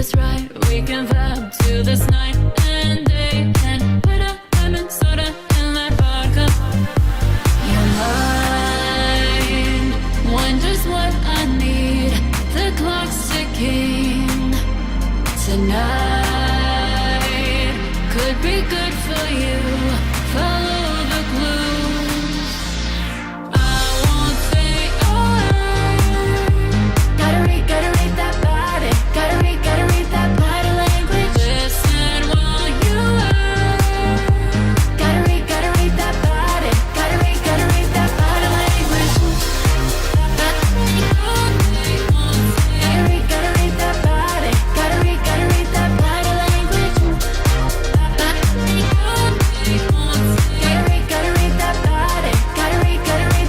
just right. We can vibe to this night and day. And put a lemon soda in that vodka. Your mind wonders what I need. The clock's ticking. Tonight could be good for you. Follow the clues. I won't say a word. Gotta read that body. Gotta read that body language. Listen while you work. Gotta read that body. Gotta read that body language. Gotta read that body. Gotta read that body language. Gotta read that body. Gotta read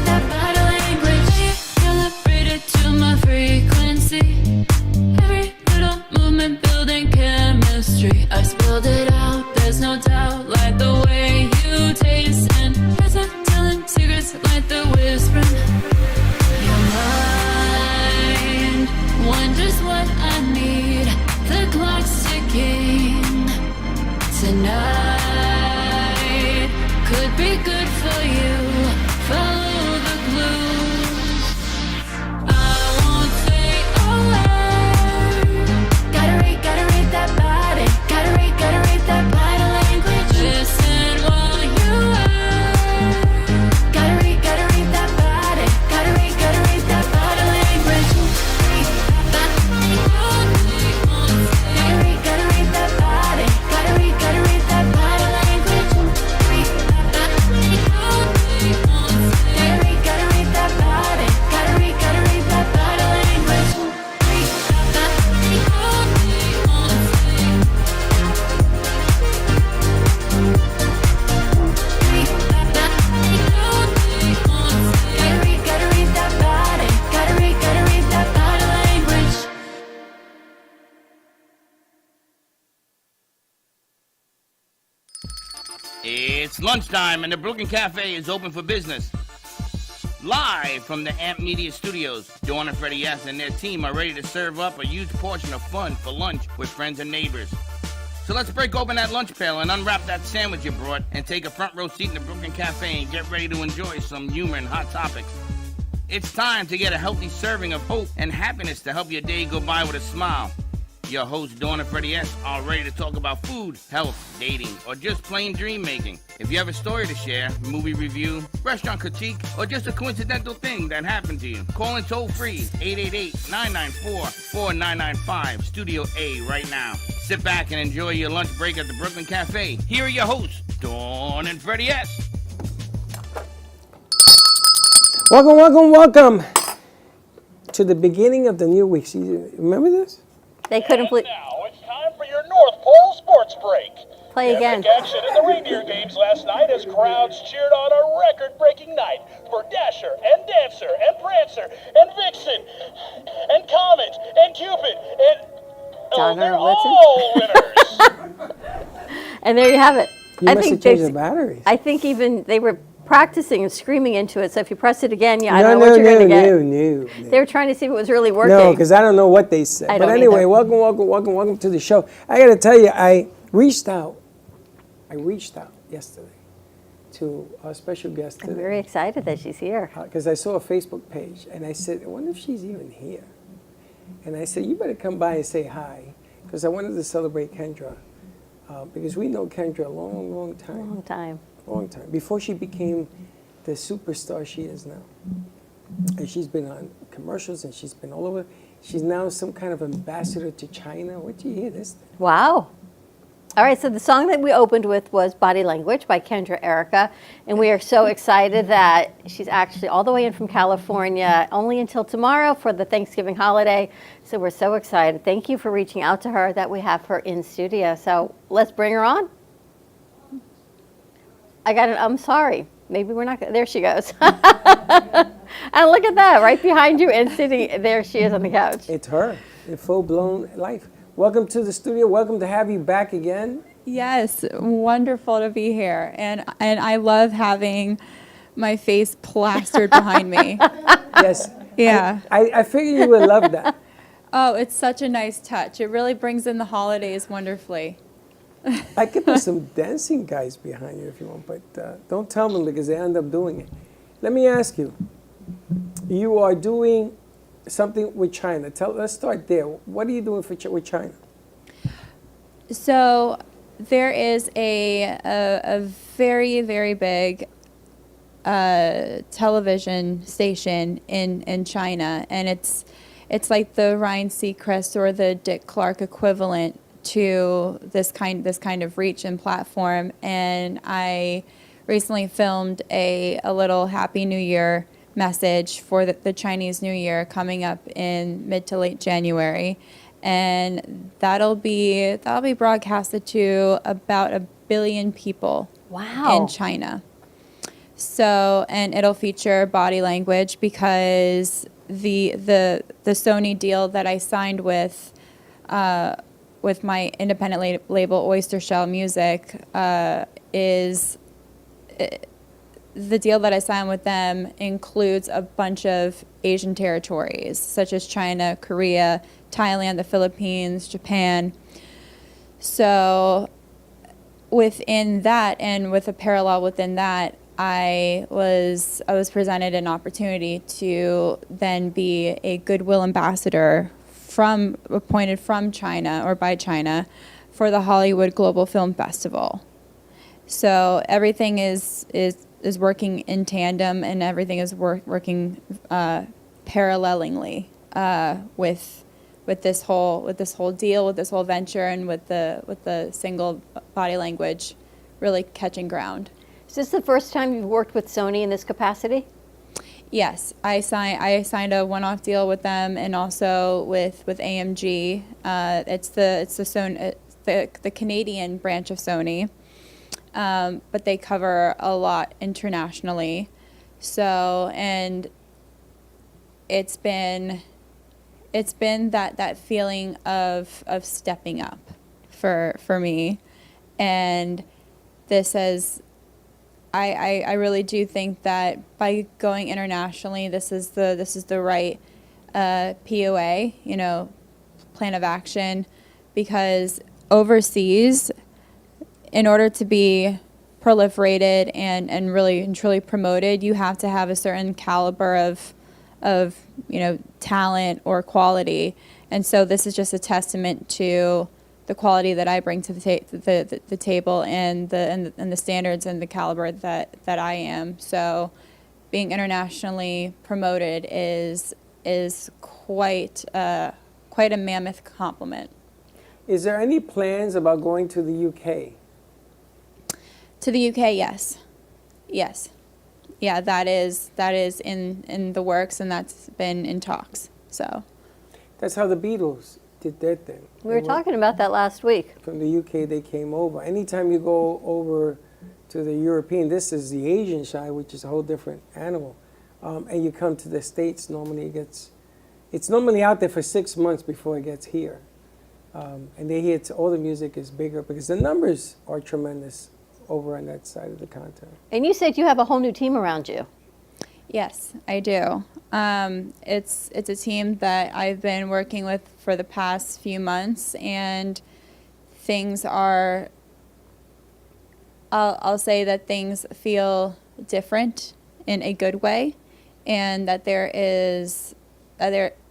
that body language. Calibrated to my frequency. Every little movement building chemistry. I spilled it out, there's no doubt. Like the way you taste and as I'm telling secrets like the whispering. Your mind wonders what I need. The clock's ticking. Tonight could be good for you. Follow the clues. I won't say a word. Gotta read that body. Gotta read that body language. Listen while you work. Gotta read that body. Gotta read that body language. Gotta read that body. Gotta read that body language. Gotta read that body. Gotta read that body language. Gotta read that body. Gotta read that body language. It's lunchtime and the Brooklyn Cafe is open for business. Live from the Amp Media Studios, Dawn and Freddie S. and their team are ready to serve up a huge portion of fun for lunch with friends and neighbors. So let's break open that lunch pail and unwrap that sandwich you brought and take a front row seat in the Brooklyn Cafe and get ready to enjoy some humor and hot topics. It's time to get a healthy serving of hope and happiness to help your day go by with a smile. Your hosts, Dawn and Freddie S., are ready to talk about food, health, dating, or just plain dream making. If you have a story to share, movie review, restaurant critique, or just a coincidental thing that happened to you, call in toll free 888-994-4995, Studio A right now. Sit back and enjoy your lunch break at the Brooklyn Cafe. Here are your hosts, Dawn and Freddie S. Welcome to the beginning of the new week. See, remember this? They couldn't And now it's time for your North Pole Sports Break. play again. Epic action in the reindeer games last night as crowds cheered on a record-breaking night for Dasher and Dancer and Prancer and Vixen and Comet and Cupid and they're all winners. And there you have it. You must have changed the batteries. I think even they were practicing and screaming into it. So if you press it again, I don't know what you're going to get. No. They were trying to see if it was really working. No, because I don't know what they said. But anyway, welcome to the show. I got to tell you, I reached out yesterday to our special guest today. I'm very excited that she's here. Because I saw a Facebook page, and I said, I wonder if she's even here. And I said, you better come by and say hi, because I wanted to celebrate Kendra, because we know Kendra a long time. Long time, before she became the superstar she is now. And she's been on commercials, and she's been all over. She's now some kind of ambassador to China. Where'd you hear this thing? Wow. All right, so the song that we opened with was Body Language by Kendra Erika, and we are so excited that she's actually all the way in from California, only until tomorrow for the Thanksgiving holiday, so we're so excited. Thank you for reaching out to her that we have her in studio, so let's bring her on. I'm sorry. Maybe we're not, there she goes. And look at that, right behind you and sitting, there she is on the couch. It's her, in full-blown life. Welcome to the studio. Welcome to have you back again. Yes, wonderful to be here. And I love having my face plastered behind me. Yes. Yeah. I figured you would love that. Oh, it's such a nice touch. It really brings in the holidays wonderfully. I could put some dancing guys behind you if you want, but don't tell them because they end up doing it. Let me ask you. You are doing something with China. Let's start there. What are you doing with China? So there is a very, very big television station in China, and it's like the Ryan Seacrest or the Dick Clark equivalent to this kind of reach and platform. And I recently filmed a little Happy New Year message for the Chinese New Year coming up in mid to late January, and that'll be broadcasted to about 1 billion people. Wow. In China. So, and it'll feature body language because the Sony deal that I signed with my independent label Oyster Shell Music is. The deal that I signed with them includes a bunch of Asian territories, such as China, Korea, Thailand, the Philippines, Japan. So within that, and with a parallel within that, I was presented an opportunity to then be a goodwill ambassador appointed from China or by China for the Hollywood Global Film Festival. So everything is working in tandem, and everything is working parallelingly with this whole deal, with this whole venture, and with the single body language really catching ground. Is this the first time you've worked with Sony in this capacity? Yes, I signed a one-off deal with them, and also with AMG. It's the Canadian branch of Sony. But they cover a lot internationally. So, and it's been that feeling of stepping up for me. And this has, I really do think that by going internationally, this is the right POA, plan of action, because overseas, in order to be proliferated and really and truly promoted, you have to have a certain caliber of talent or quality. And so this is just a testament to the quality that I bring to the table and the standards and the caliber that I am. So being internationally promoted is quite a mammoth compliment. Is there any plans about going to the UK? To the UK, yes. Yeah, that is in the works, and that's been in talks. So That's how the Beatles did their thing. We were talking about that last week. From the UK, they came over. Anytime you go over to the European, this is the Asian side, which is a whole different animal. And you come to the States, normally it's normally out there for 6 months before it gets here. And they hear all the music is bigger because the numbers are tremendous over on that side of the continent. And you said you have a whole new team around you. yes, I do. It's a team that I've been working with for the past few months, and things are, I'll say that things feel different in a good way, and that there is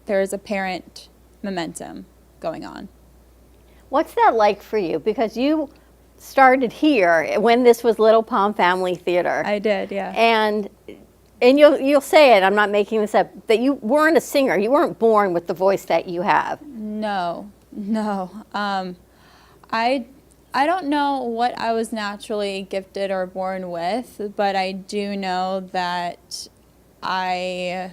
apparent momentum going on. What's that like for you? Because you started here when this was Little Palm Family Theater. I did, yeah. And you'll say it, I'm not making this up, that you weren't a singer. You weren't born with the voice that you have. No. I don't know what I was naturally gifted or born with, but I do know that my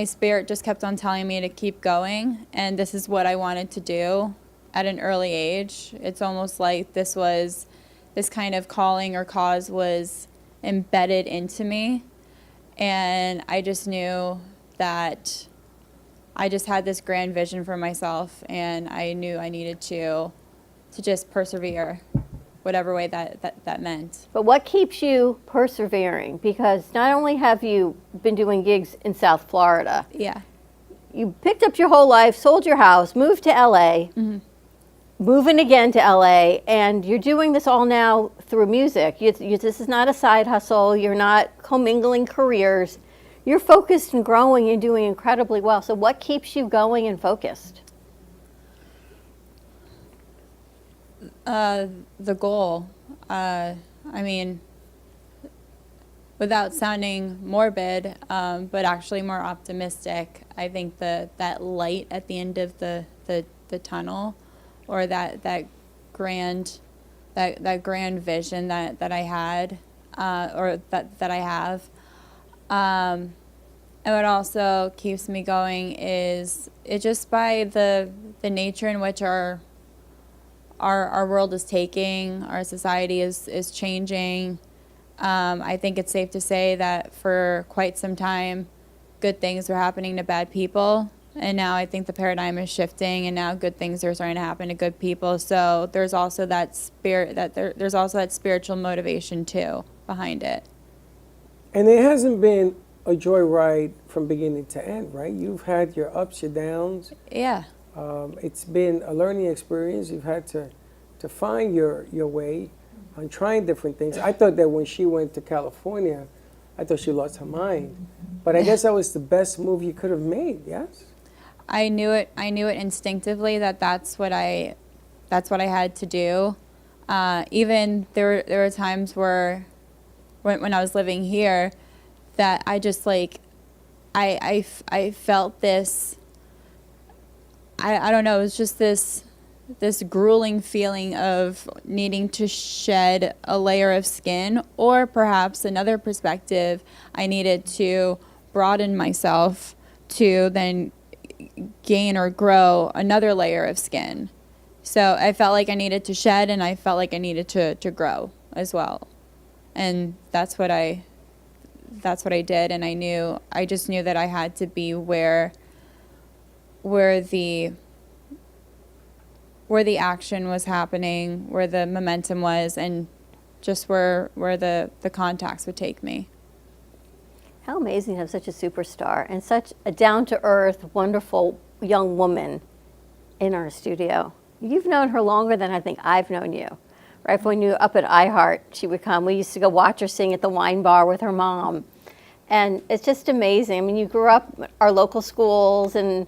spirit just kept on telling me to keep going, and this is what I wanted to do at an early age. It's almost like this kind of calling or cause was embedded into me, and I just knew that I just had this grand vision for myself, and I knew I needed to just persevere, whatever way that meant. But what keeps you persevering? Because not only have you been doing gigs in South Florida, yeah, you picked up your whole life, sold your house, moved to LA, moving again to LA, and you're doing this all now through music. This is not a side hustle. You're not commingling careers. You're focused and growing and doing incredibly well. So what keeps you going and focused? The goal. I mean, without sounding morbid, but actually more optimistic, I think that light at the end of the tunnel, or that grand vision that I had, or that I have. And what also keeps me going is it just by the nature in which our world is taking, our society is changing. I think it's safe to say that for quite some time, good things were happening to bad people. And now I think the paradigm is shifting, and now good things are starting to happen to good people. So there's also that there's also that spiritual motivation too behind it. And it hasn't been a joyride from beginning to end, right? You've had your ups, your downs. Yeah. It's been a learning experience. You've had to find your way on trying different things. I thought that when she went to California, I thought she lost her mind. But I guess that was the best move you could have made, yes? I knew it instinctively that's what I had to do. Even there were times where when I was living here that I just I felt this, I don't know, it was just this grueling feeling of needing to shed a layer of skin, or perhaps another perspective, I needed to broaden myself to then gain or grow another layer of skin. So I felt like I needed to shed, and I felt like I needed to grow as well. And that's what I did, and I just knew that I had to be where the action was happening, where the momentum was, and just where the contacts would take me. How amazing to have such a superstar and such a down-to-earth, wonderful young woman in our studio. You've known her longer than I think I've known you. Right when you were up at iHeart, she would come. We used to go watch her sing at the wine bar with her mom. And it's just amazing. I mean, you grew up at our local schools, and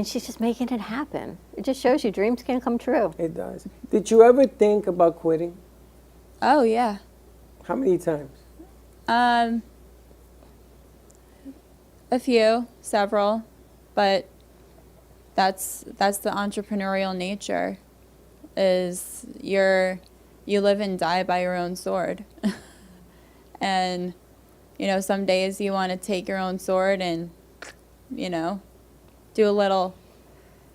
she's just making it happen. It just shows you dreams can come true. It does. Did you ever think about quitting? Oh, yeah. How many times? A few, several, but that's the entrepreneurial nature. Is you live and die by your own sword. And some days you want to take your own sword and do a little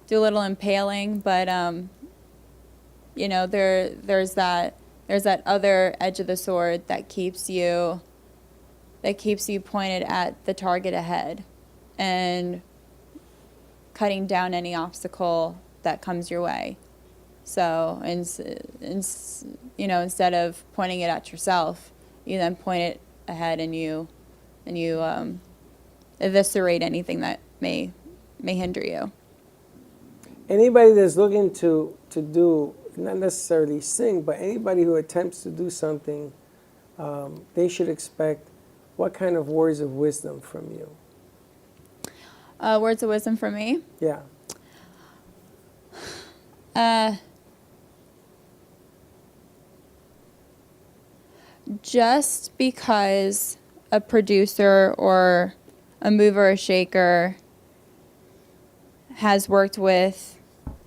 impaling, but there's that other edge of the sword that keeps you pointed at the target ahead and cutting down any obstacle that comes your way. So, instead of pointing it at yourself, you then point it ahead, and you eviscerate anything that may hinder you. Anybody that's looking to do, not necessarily sing, but anybody who attempts to do something, they should expect what kind of words of wisdom from you? Words of wisdom from me? Yeah. Just because a producer or a mover or shaker has worked with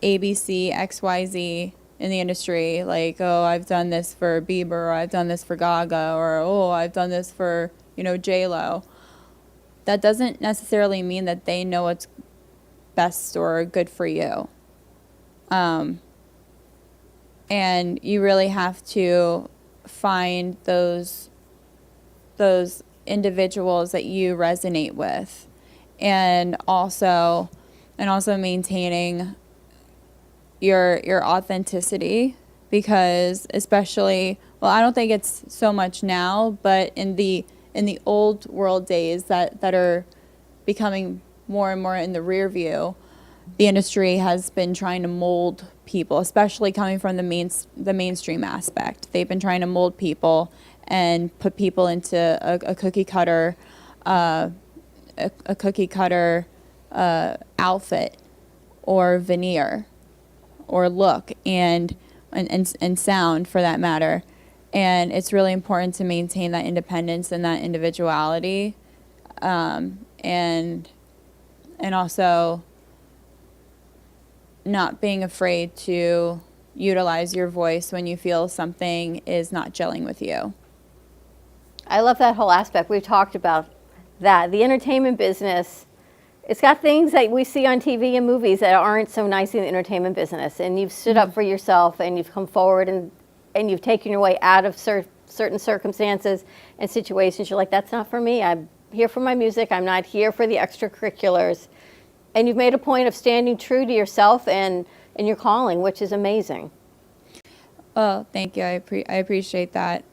ABC, XYZ in the industry, like, oh, I've done this for Bieber, or I've done this for Gaga, or, oh, I've done this for, J-Lo, that doesn't necessarily mean that they know what's best or good for you. And you really have to find those individuals that you resonate with, and also maintaining your authenticity, because especially, well, I don't think it's so much now, but in the old world days that are becoming more and more in the rear view, the industry has been trying to mold people, especially coming from the mainstream aspect. They've been trying to mold people and put people into a cookie cutter outfit or veneer or look and sound, for that matter. And it's really important to maintain that independence and that individuality, and also not being afraid to utilize your voice when you feel something is not gelling with you. I love that whole aspect. We've talked about that. The entertainment business, it's got things that we see on TV and movies that aren't so nice in the entertainment business. And you've stood up for yourself, and you've come forward, and you've taken your way out of certain circumstances and situations. You're like, that's not for me. I'm here for my music. I'm not here for the extracurriculars. And you've made a point of standing true to yourself and your calling, which is amazing. Oh, thank you. I appreciate that.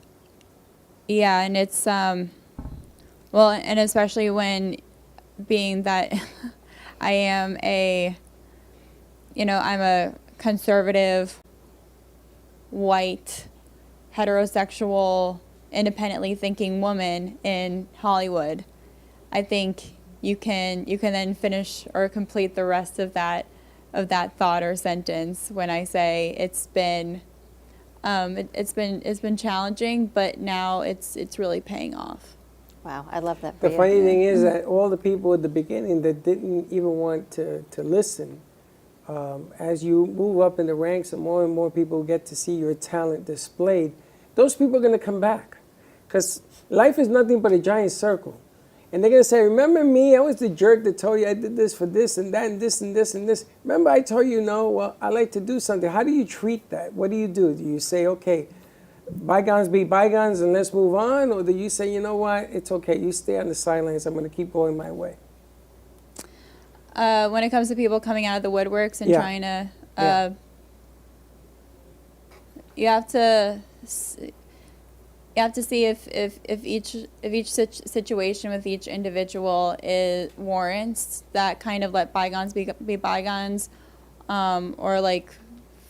Yeah, and it's well, and especially when being that I am I'm a conservative, white, heterosexual, independently thinking woman in Hollywood. I think you can then finish or complete the rest of that thought or sentence when I say it's been challenging, but now it's really paying off. Wow, I love that for The you. funny thing is that all the people at the beginning that didn't even want to listen, as you move up in the ranks and more people get to see your talent displayed, those people are going to come back. Because life is nothing but a giant circle. And they're going to say, remember me? I was the jerk that told you I did this for this and that and this and this and this. Remember I told you, no, well, I like to do something. How do you treat that? What do? Do you say, okay, bygones be bygones and let's move on? Or do you say, you know what, it's okay, you stay on the sidelines, I'm going to keep going my way? When it comes to people coming out of the woodworks and trying to, you have to see if each situation with each individual warrants that kind of let bygones be bygones, or like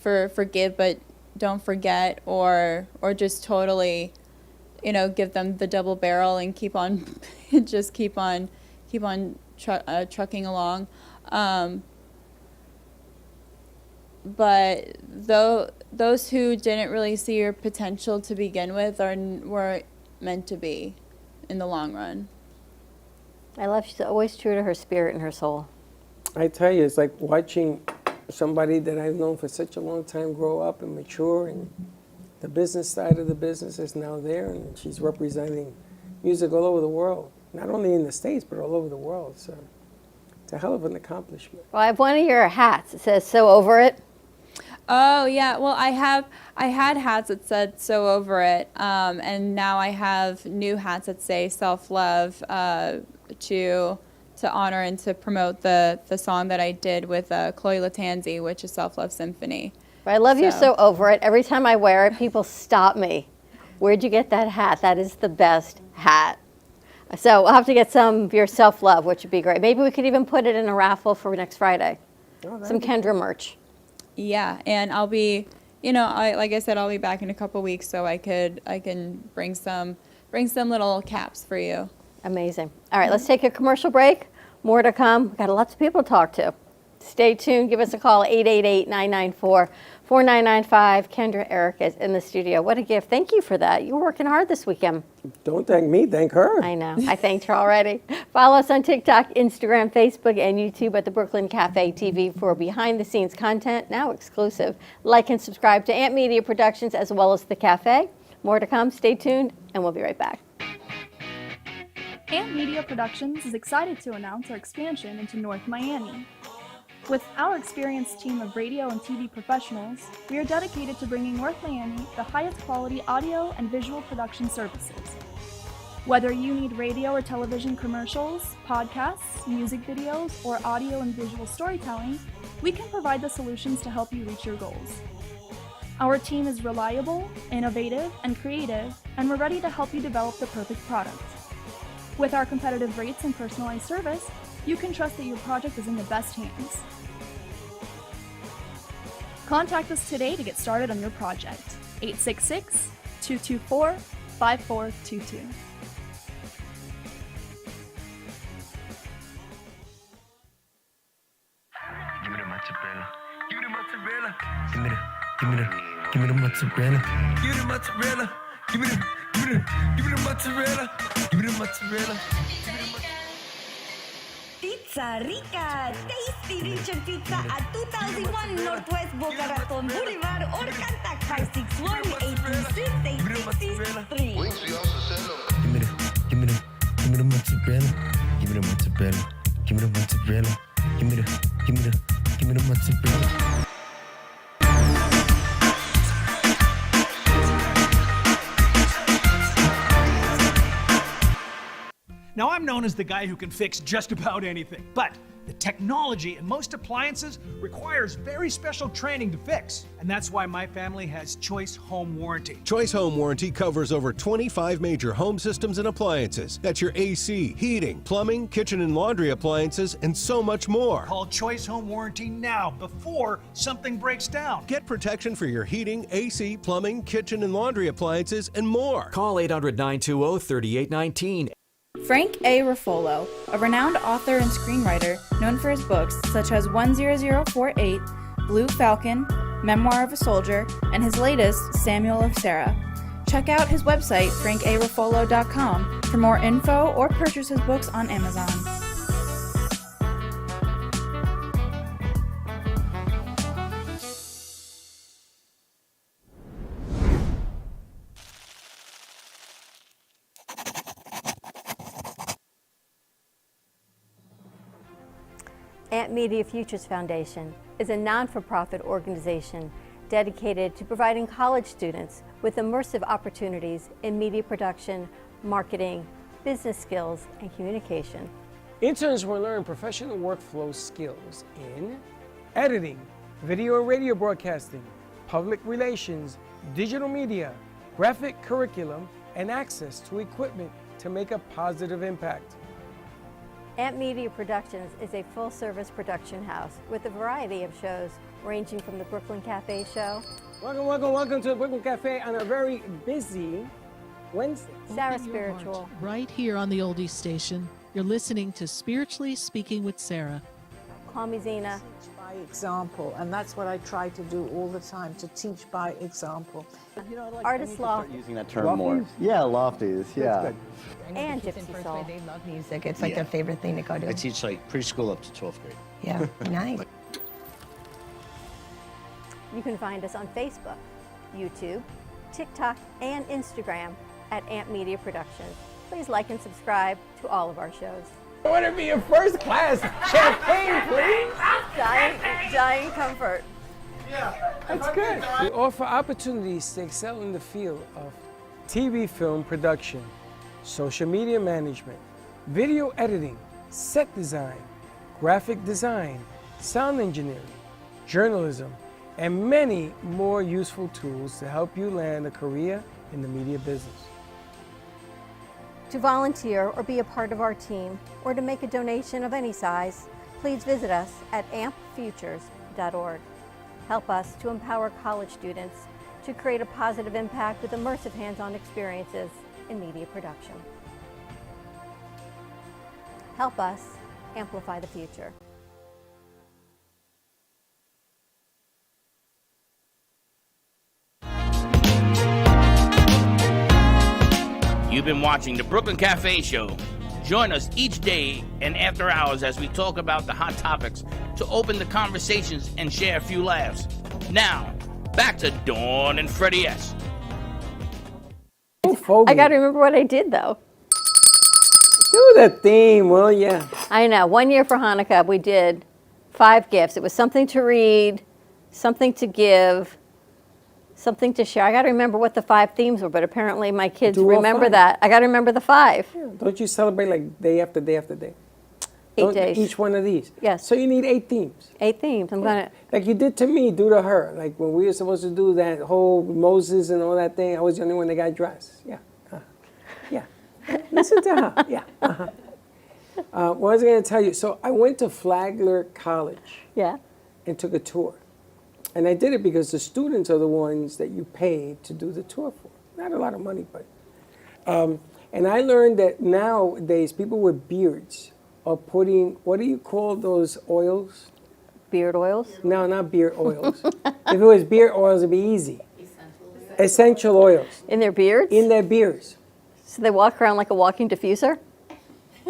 forgive but don't forget, or just totally, give them the double barrel and keep on trucking along. But those who didn't really see your potential to begin with were meant to be in the long run. I love she's always true to her spirit and her soul. I tell you, it's like watching somebody that I've known for such a long time grow up and mature, and the business side of the business is now there, and she's representing music all over the world, not only in the States, but all over the world. So it's a hell of an accomplishment. Well, I have one of your hats. It says "So Over It." Oh yeah, well I had hats that said "So Over It," and now I have new hats that say "Self-Love" to honor and to promote the song that I did with Chloe Latanzi, which is "Self-Love Symphony." But I love your "So Over It." Every time I wear it, people stop me. Where'd you get that hat? That is the best hat. So we'll have to get some of your "Self-Love," which would be great. Maybe we could even put it in a raffle for next Friday. Oh, Some Kendra merch. Yeah, and I'll be, like I said, I'll be back in a couple weeks, so I can bring some little caps for you. Amazing. All right, let's take a commercial break. More to come. We've got lots of people to talk to. Stay tuned. Give us a call, 888-994-4995. Kendra Erika is in the studio. What a gift. Thank you for that. You were working hard this weekend. Don't thank me, thank her. I know. I thanked her already. Follow us on TikTok, Instagram, Facebook, and YouTube at the Brooklyn Cafe TV for behind-the-scenes content, now exclusive. Like and subscribe to Amp Media Productions as well as The Cafe. More to come. Stay tuned, and we'll be right back. Amp Media Productions is excited to announce our expansion into North Miami. With our experienced team of radio and TV professionals, we are dedicated to bringing North Miami the highest quality audio and visual production services. Whether you need radio or television commercials, podcasts, music videos, or audio and visual storytelling, we can provide the solutions to help you reach your goals. Our team is reliable, innovative, and creative, and we're ready to help you develop the perfect product. With our competitive rates and personalized service, you can trust that your project is in the best hands. Contact us today to get started on your project. 866-224-5422. Give me the mozzarella. Give me the mozzarella. Give me the mozzarella. Give me the mozzarella. Give me the mozzarella. Give me the mozzarella. Pizza Rica, tasty rich pizza at 2001 Northwest Boca Raton Boulevard or contact 561-826-8663. Wings, we also sell them. Give me the mozzarella. Give me the mozzarella. Give me the mozzarella. Give me the mozzarella. Now, I'm known as the guy who can fix just about anything, but the technology in most appliances requires very special training to fix, and that's why my family has Choice Home Warranty. Choice Home Warranty covers over 25 major home systems and appliances. That's your AC, heating, plumbing, kitchen and laundry appliances, and so much more. Call Choice Home Warranty now before something breaks down. Get protection for your heating, AC, plumbing, kitchen and laundry appliances, and more. Call 800-920-3819. Frank A. Ruffolo, a renowned author and screenwriter known for his books such as 10048, Blue Falcon, Memoir of a Soldier, and his latest, Samuel of Sarah. Check out his website, frankaruffolo.com, for more info or purchase his books on Amazon. Amp Media Futures Foundation is a non-for-profit organization dedicated to providing college students with immersive opportunities in media production, marketing, business skills, and communication. Interns will learn professional workflow skills in editing, video and radio broadcasting, public relations, digital media, graphic curriculum, and access to equipment to make a positive impact. Amp Media Productions is a full-service production house with a variety of shows ranging from the Brooklyn Cafe show. Welcome to the Brooklyn Cafe on a very busy Wednesday. Sarah Spiritual. Right here on the Oldies station, you're listening to Spiritually Speaking with Sarah. Call me Zena. Teach by example, and that's what I try to do all the time, to teach by example. You know, Artist Loft. using that term more. Yeah, lofties, yeah. And Gypsy Soul. They love music. It's like their favorite thing to go to. I teach like preschool up to 12th grade. Yeah, nice. You can find us on Facebook, YouTube, TikTok, and Instagram at Amp Media Productions. Please like and subscribe to all of our shows. I want to be a first class champagne, please. Dying comfort. That's good. We offer opportunities to excel in the field of TV film production, social media management, video editing, set design, graphic design, sound engineering, journalism, and many more useful tools to help you land a career in the media business. To volunteer or be a part of our team, or to make a donation of any size, please visit us at ampfutures.org. Help us to empower college students to create a positive impact with immersive hands-on experiences in media production. Help us amplify the future. You've been watching the Brooklyn Cafe Show. Join us each day and after hours as we talk about the hot topics to open the conversations and share a few laughs. Now, back to Dawn and Freddie S. I got to remember what I did, though. Do the theme, will ya? I know. One year for Hanukkah, we did 5 gifts. It was something to read, something to give, something to share. I got to remember what the 5 themes were, but apparently my kids remember that. I got to remember the 5. Yeah. Don't you celebrate like day after day after day? 8 days. Each one of these. Yes. So you need 8 themes. 8 themes. I'm gonna. Like you did to me, do to her. Like when we were supposed to do that whole Moses and all that thing, I was the only one that got dressed. Yeah. Yeah. Listen to her. Yeah. What was I going to tell you? So I went to Flagler College. Yeah. And took a tour. And I did it because the students are the ones that you pay to do the tour for. Not a lot of money, but. And I learned that nowadays people with beards are putting, what do you call those oils? Beard oils? No, not beard oils. If it was beard oils, it'd be easy. Essential oils. In their beards? In their beards. So they walk around like a walking diffuser?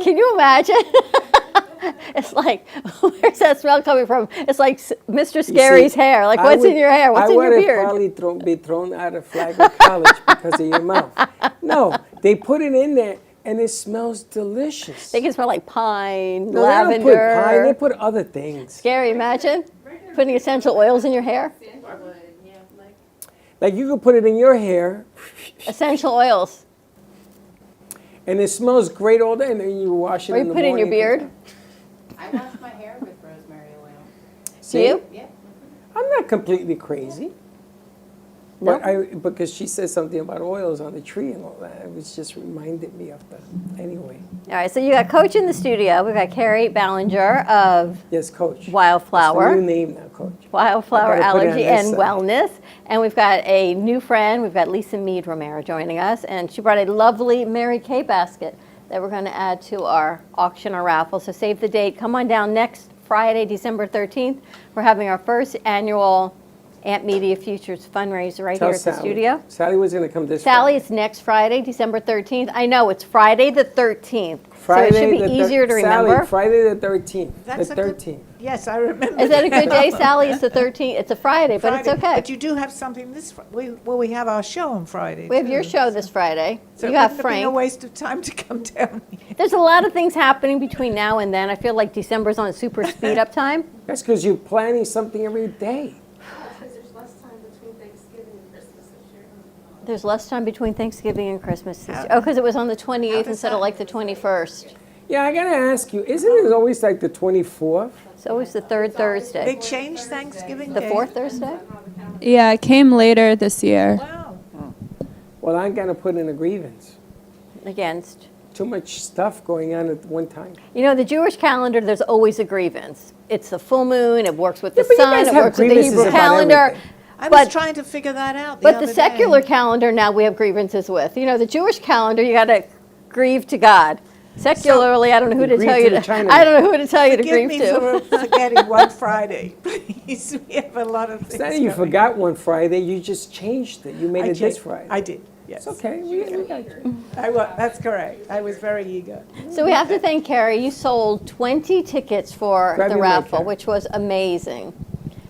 Can you imagine? It's like, where's that smell coming from? It's like Mr. Scary's hair. Like, what's in your hair? What's in your beard? I would probably be thrown out of Flagler College because of your mouth. No, they put it in there, and it smells delicious. They can smell like pine, No, lavender. they don't put pine. They put other things. Scary, imagine putting essential oils in your hair. Like you could put it in your hair. Essential oils. And it smells great all day, and then you wash it Or in you the put it in morning. your beard. I wash my hair with rosemary oil. Do you? Yeah. I'm not completely crazy. No? But because she said something about oils on the tree and all that, it was just reminded me of the, anyway. All right, so you got Coach in the studio. We've got Kerri Ballinger of Yes, Coach. Wildflower. That's the new name now, Coach. Wildflower I gotta put it on Allergy that and side. Wellness. And we've got a new friend. We've got Lisa Meade Romero joining us. And she brought a lovely Mary Kay basket that we're going to add to our auction or raffle. So save the date. Come on down next Friday, December 13th. We're having our first annual Amp Media Futures fundraiser right Tell here at the Sally. studio. Sally was going to come this Sally, Friday. it's next Friday, December 13th. I know, it's Friday the 13th. Friday so it should be the easier to Sally, remember. Friday the 13th. That's the a good- 13th. Yes, I remember. Is that a good day, Sally? It's the 13th. It's a Friday, but it's Friday. okay. But you do have something this Friday. We have our show on Friday. We have your too. show this Friday. So you it have wouldn't have been a Frank. waste of time to come down here. There's a lot of things happening between now and then. I feel like December's on super speed up time. That's because you're planning something every day. There's less time between Thanksgiving and Christmas this year. Oh, because it was on the 28th instead of like the 21st. Yeah, I got to ask you, isn't it always like the 24th? It's always the third They Thursday. changed Thanksgiving The Day. fourth Thursday? Yeah, it came later this year. Wow. Well, I'm going to put in a grievance. Against. Too much stuff going on at one time. You know, the Jewish calendar, there's always a grievance. It's the full moon, it works with the Yeah, but you sun, guys it have works with the grievances Hebrew about calendar. everything. I But- was trying to figure that out the But other the secular day. calendar now we have grievances with. You know, the Jewish calendar, you got to grieve to God. Secularly, I don't know who to grieve tell to you the to. Chinaman. I don't know who to tell you to Forgive grieve me to. for forgetting one Friday, please. We have a lot of things. It's not that you coming. forgot one Friday, you just changed it. You made I it this changed- Friday. I did, yes. It's okay, we got you. That's correct. I was very eager. So we have to thank Kerri. You sold 20 tickets for Grab the your mic, raffle, Kerri. which was amazing.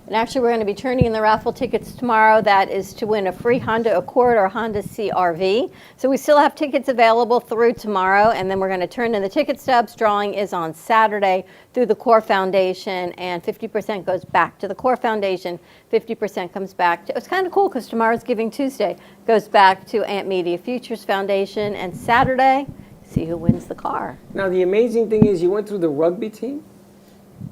And actually, we're going to be turning in the raffle tickets tomorrow. That is to win a free Honda Accord or Honda CR-V. So we still have tickets available through tomorrow, and then we're going to turn in the ticket stubs. Drawing is on Saturday through the Core Foundation, and 50% goes back to the Core Foundation. 50% comes back to, it's kind of cool because tomorrow's Giving Tuesday, goes back to Amp Media Futures Foundation, and Saturday, see who wins the car. Now, the amazing thing is you went through the rugby team,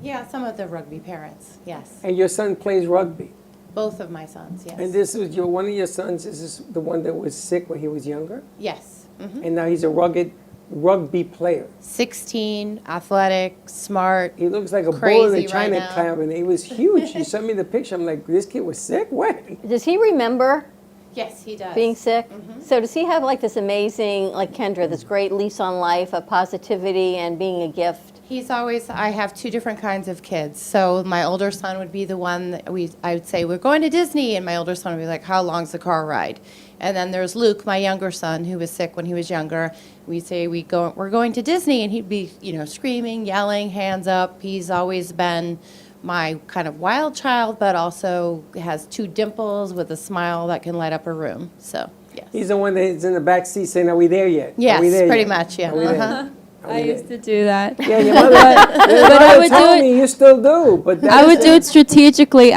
Yeah, some of the rugby parents, yes. and your son plays rugby. Both of my sons, yes. And this is one of your sons, is this the one that was sick when he was younger? Yes. Mhm. And now he's a rugged rugby player. 16, athletic, smart. He looks like a bull in Crazy a China right now. club, and he was huge. You sent me the picture. I'm like, this kid was sick? When? Does he remember Yes, he does. being sick? So does he have like this amazing, like Kendra, this great lease on life of positivity and being a gift? He's always, I have two different kinds of kids. So my older son would be the one that I would say, we're going to Disney. And my older son would be like, how long's the car ride? And then there's Luke, my younger son, who was sick when he was younger. We'd say, we're going to Disney. And he'd be, screaming, yelling, hands up. He's always been my kind of wild child, but also has two dimples with a smile that can light up a room. So, yes. He's the one that's in the back seat saying, are we there yet? Yes, Are we there pretty yet? much, yeah. Are we there Uh-huh. yet? Are I we there used to do that. Yeah, your mother, your mother would told do me you still do, but I would do it strategically.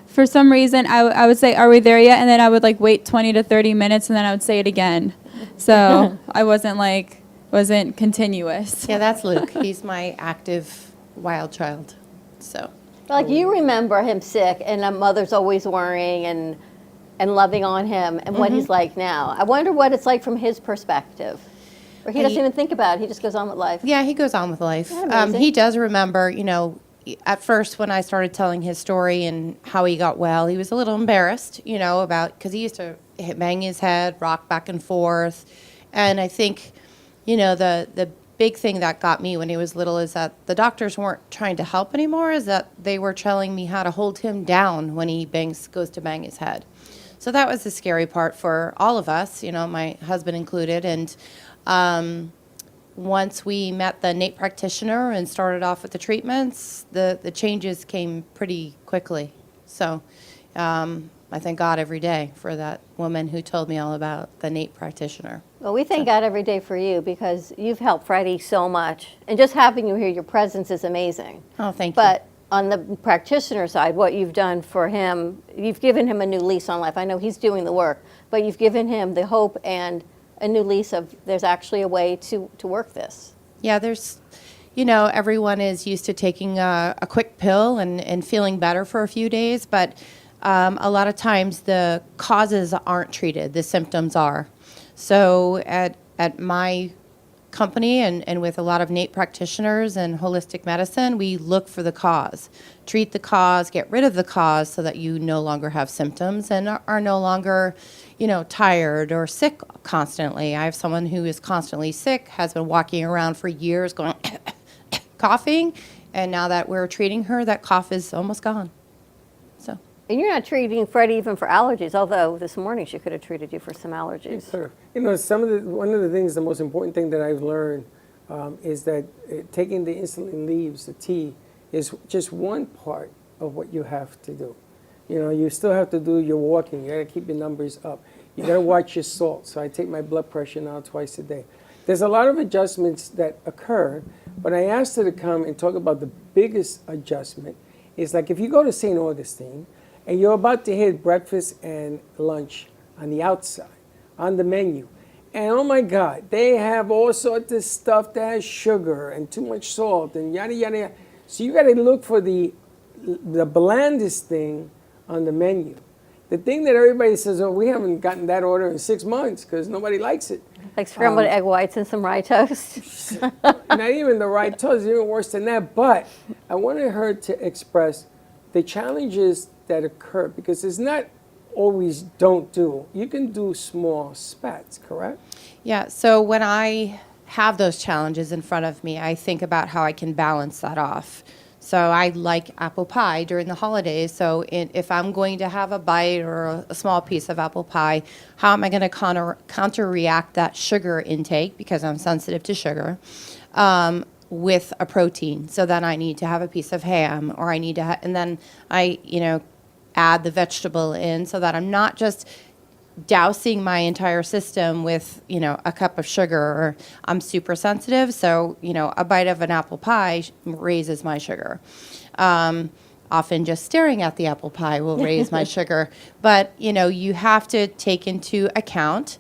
For some reason, I would say, are we there yet? And then I would wait 20 to 30 minutes, and then I would say it again. So I wasn't continuous. Yeah, that's Luke. He's my active wild child. So. Like you remember him sick and a mother's always worrying and loving on him and what he's like now. I wonder what it's like from his perspective. Or he doesn't even think about it. He just goes on with life. Yeah, he goes on with life. Isn't that amazing? He does remember, at first when I started telling his story and how he got well, he was a little embarrassed, because he used to bang his head, rock back and forth. And I think, the big thing that got me when he was little is that the doctors weren't trying to help anymore, is that they were telling me how to hold him down when he goes to bang his head. So that was the scary part for all of us, my husband included. And once we met the NAEP practitioner and started off with the treatments, the changes came pretty quickly. So I thank God every day for that woman who told me all about the NAEP practitioner. Well, we thank God every day for you because you've helped Freddie so much. And just having you here, your presence is amazing. Oh, thank you. But on the practitioner side, what you've done for him, you've given him a new lease on life. I know he's doing the work, but you've given him the hope and a new lease of there's actually a way to work this. Yeah, there's, everyone is used to taking a quick pill and feeling better for a few days, but a lot of times the causes aren't treated, the symptoms are. So at my company and with a lot of NAEP practitioners and holistic medicine, we look for the cause, treat the cause, get rid of the cause so that you no longer have symptoms and are no longer, tired or sick constantly. I have someone who is constantly sick, has been walking around for years going coughing, and now that we're treating her, that cough is almost gone. So. And you're not treating Freddie even for allergies, although this morning she could have treated you for some allergies. Sure. One of the things, the most important thing that I've learned is that taking the insulin leaves, the tea, is just one part of what you have to do. You still have to do your walking. You got to keep your numbers up. You got to watch your salt. So I take my blood pressure now twice a day. There's a lot of adjustments that occur, but I asked her to come and talk about the biggest adjustment. Is like if you go to St. Augustine, and you're about to hit breakfast and lunch on the outside, on the menu. And oh my God, they have all sorts of stuff that has sugar and too much salt and yada, yada, yada. So you gotta look for the blandest thing on the menu. The thing that everybody says, oh, we haven't gotten that order in 6 months because nobody likes it. Like scrambled egg whites and some rye toast. Not even the rye toast, even worse than that. But I wanted her to express the challenges that occur, because it's not always don't do. You can do small spats, correct? Yeah, so when I have those challenges in front of me, I think about how I can balance that off. So I like apple pie during the holidays, so if I'm going to have a bite or a small piece of apple pie, how am I going to counter-react that sugar intake, because I'm sensitive to sugar, with a protein? So then I need to have a piece of ham, or I need to and then I, add the vegetable in so that I'm not just dousing my entire system with, a cup of sugar. Or I'm super sensitive, so, a bite of an apple pie raises my sugar. Often just staring at the apple pie will raise my sugar. But, you have to take into account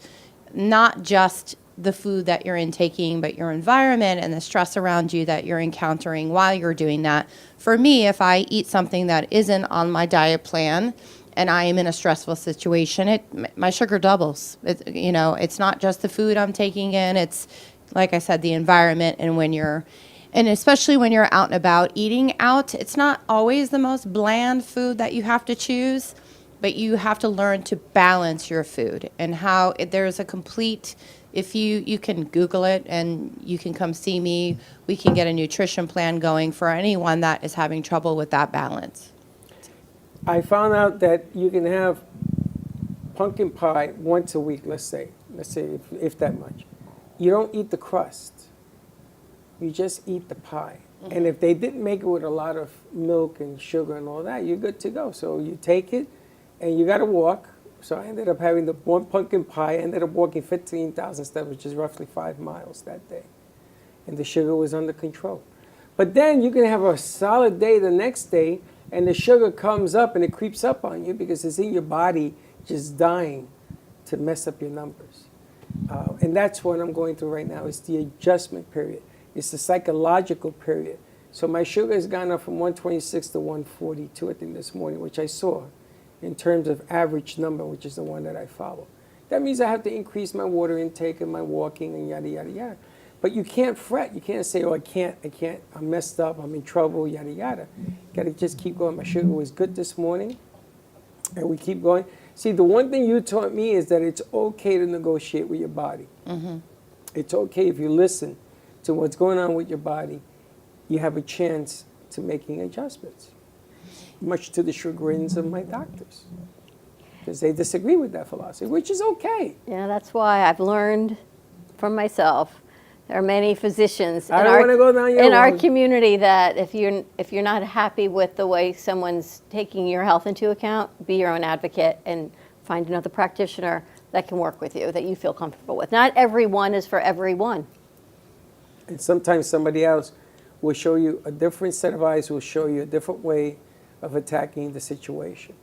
not just the food that you're intaking, but your environment and the stress around you that you're encountering while you're doing that. For me, if I eat something that isn't on my diet plan and I am in a stressful situation, my sugar doubles. It's not just the food I'm taking in, it's, like I said, the environment. And especially when you're out and about eating out, it's not always the most bland food that you have to choose, but you have to learn to balance your food and how there's a complete. If you can Google it and you can come see me, we can get a nutrition plan going for anyone that is having trouble with that balance. I found out that you can have pumpkin pie once a week, let's say if that much. You don't eat the crust. You just eat the pie. Mm-hmm. And if they didn't make it with a lot of milk and sugar and all that, you're good to go. So you take it and you got to walk. So I ended up having the one pumpkin pie. I ended up walking 15,000 steps, which is roughly 5 miles that day. And the sugar was under control. But then you can have a solid day the next day, and the sugar comes up and it creeps up on you because it's in your body just dying to mess up your numbers. And that's what I'm going through right now. It's the adjustment period. It's the psychological period. So my sugar has gone up from 126 to 142, I think, this morning, which I saw in terms of average number, which is the one that I follow. That means I have to increase my water intake and my walking and yada, yada, yada. But you can't fret. You can't say, oh, I can't, I'm messed up, I'm in trouble, yada, yada. Got to just keep going. My sugar was good this morning, and we keep going. See, the one thing you taught me is that it's okay to negotiate with your body. Mm-hmm. It's okay if you listen to what's going on with your body, you have a chance to making adjustments, much to the chagrins of my doctors, because they disagree with that philosophy, which is okay. Yeah, that's why I've learned from myself. There are many physicians I don't want to go down your in our road. community that if you're not happy with the way someone's taking your health into account, be your own advocate and find another practitioner that can work with you, that you feel comfortable with. Not everyone is for everyone. And sometimes somebody else will show you a different set of eyes, will show you a different way of attacking the situation.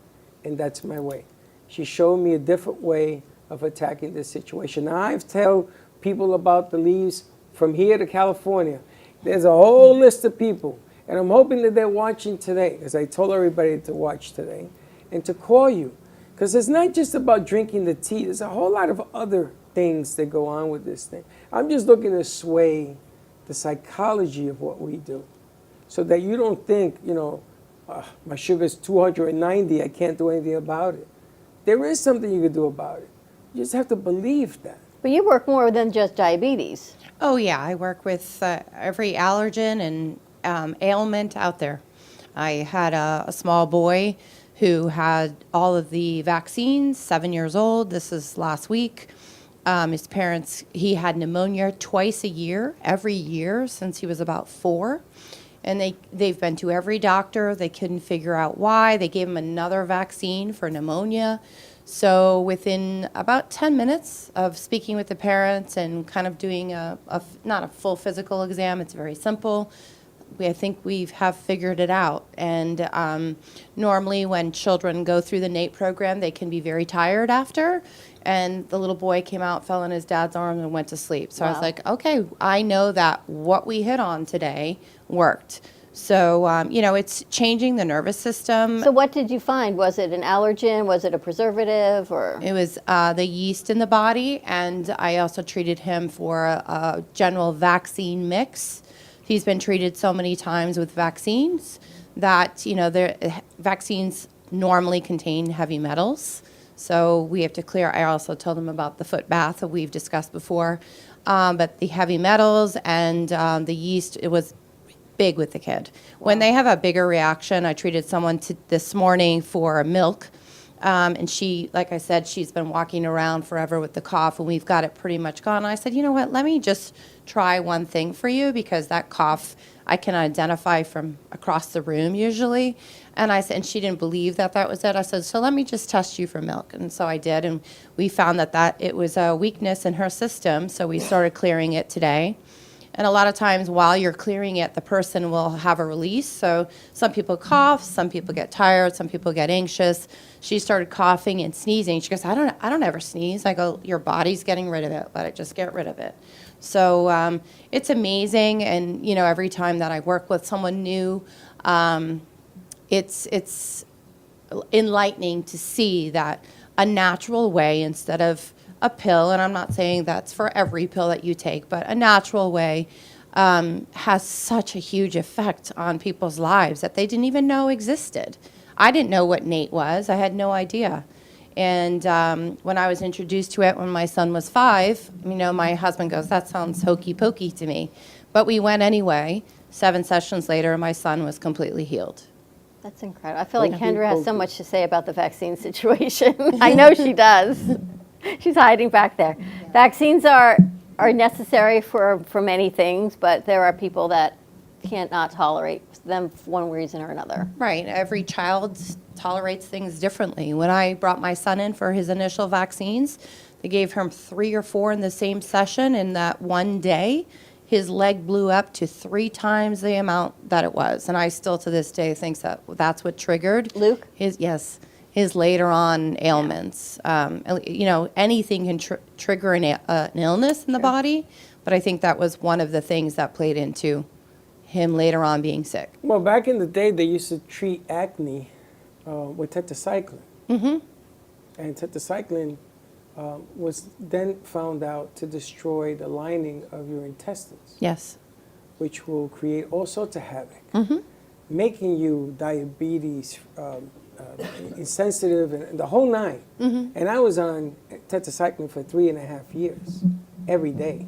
And that's my way. She showed me a different way of attacking the situation. Now, I've told people about the leaves from here to California. There's a whole list of people. And I'm hoping that they're watching today, because I told everybody to watch today, and to call you. Because it's not just about drinking the tea. There's a whole lot of other things that go on with this thing. I'm just looking to sway the psychology of what we do, so that you don't think, my sugar's 290, I can't do anything about it. There is something you can do about it. You just have to believe that. But you work more than just diabetes. Oh, yeah. I work with every allergen and ailment out there. I had a small boy who had all of the vaccines, 7 years old. This is last week. His parents, he had pneumonia twice a year, every year since he was about 4. And they've been to every doctor. They couldn't figure out why. They gave him another vaccine for pneumonia. So within about 10 minutes of speaking with the parents and kind of doing not a full physical exam, it's very simple, I think we have figured it out. And normally when children go through the NATE program, they can be very tired after. And the little boy came out, fell in his dad's arms, and went to sleep. So I was like, okay, I know that what we hit on today worked. So, it's changing the nervous system. So what did you find? Was it an allergen? Was it a preservative? Or It was the yeast in the body, and I also treated him for a general vaccine mix. He's been treated so many times with vaccines that, vaccines normally contain heavy metals. So we have to clear. I also told him about the foot bath that we've discussed before. But the heavy metals and the yeast, it was big with the kid. Wow. When they have a bigger reaction, I treated someone this morning for milk. And she, like I said, she's been walking around forever with the cough, and we've got it pretty much gone. I said, you know what, let me just try one thing for you, because that cough I can identify from across the room usually. And I said, and she didn't believe that was it. I said, so let me just test you for milk. And so I did, and we found that it was a weakness in her system, so we started clearing it today. And a lot of times while you're clearing it, the person will have a release. So some people cough, some people get tired, some people get anxious. She started coughing and sneezing. She goes, I don't ever sneeze. I go, your body's getting rid of it. Let it just get rid of it. So it's amazing. And, every time that I work with someone new, it's enlightening to see that a natural way instead of a pill, and I'm not saying that's for every pill that you take, but a natural way has such a huge effect on people's lives that they didn't even know existed. I didn't know what NATE was. I had no idea. And when I was introduced to it when my son was 5, my husband goes, that sounds hokey pokey to me. But we went anyway. 7 sessions later, my son was completely healed. That's incredible. I feel like Kendra has so much to say about the vaccine situation. I know she does. She's hiding back there. Yeah. Vaccines are necessary for many things, but there are people that can't not tolerate them for one reason or another. Right. Every child tolerates things differently. When I brought my son in for his initial vaccines, they gave him 3 or 4 in the same session. In that one day, his leg blew up to 3 times the amount that it was. And I still to this day think that's what triggered Luke? His later on ailments. Anything can trigger an illness in the body, but I think that was one of the things that played into him later on being sick. Well, back in the day, they used to treat acne with tetracycline. Mm-hmm. And tetracycline was then found out to destroy the lining of your intestines. Yes. Which will create all sorts of havoc, making you diabetes, insensitive, and the whole nine. And I was on tetracycline for 3.5 years, every day,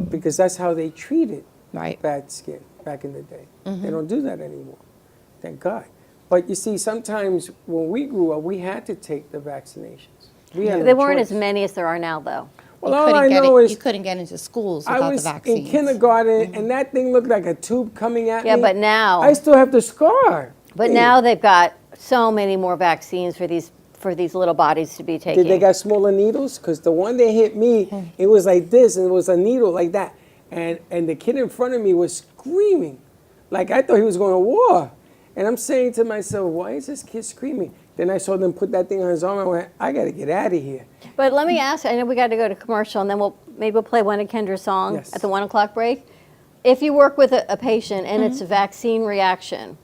because that's how they treated bad skin back in the day. They don't do that anymore, thank God. But you see, sometimes when we grew up, we had to take the vaccinations. We had There no weren't choice. as many as there are now, though. Well, all I know is you couldn't get into schools I without was the vaccines. in kindergarten, and that thing looked like a tube coming at me. Yeah, but now I still have the scar. But Hey. now they've got so many more vaccines for these little bodies to be taking. Did they got smaller needles? Because the one that hit me, it was like this, and it was a needle like that. And the kid in front of me was screaming. Like I thought he was going to war. And I'm saying to myself, why is this kid screaming? Then I saw them put that thing on his arm. I went, I got to get out of here. But let me ask, I know we got to go to commercial, and then we'll play one of Kendra's songs at the 1 o'clock break. If you work with a patient and it's a vaccine reaction,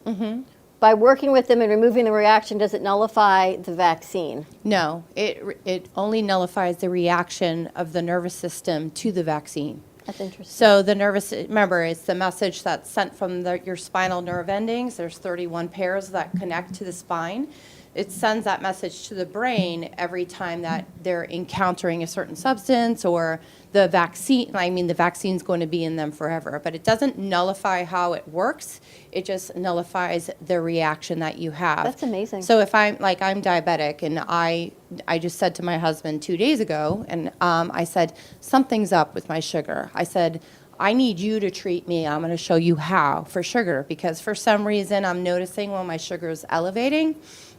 by working with them and removing the reaction, does it nullify the vaccine? No, it only nullifies the reaction of the nervous system to the vaccine. That's interesting. So remember, it's the message that's sent from your spinal nerve endings. There's 31 pairs that connect to the spine. It sends that message to the brain every time that they're encountering a certain substance or the vaccine. I mean, the vaccine's going to be in them forever, but it doesn't nullify how it works. It just nullifies the reaction that you have. That's amazing. So if I'm diabetic, and I just said to my husband 2 days ago, and I said, something's up with my sugar. I said, I need you to treat me. I'm going to show you how for sugar, because for some reason I'm noticing when my sugar is elevating,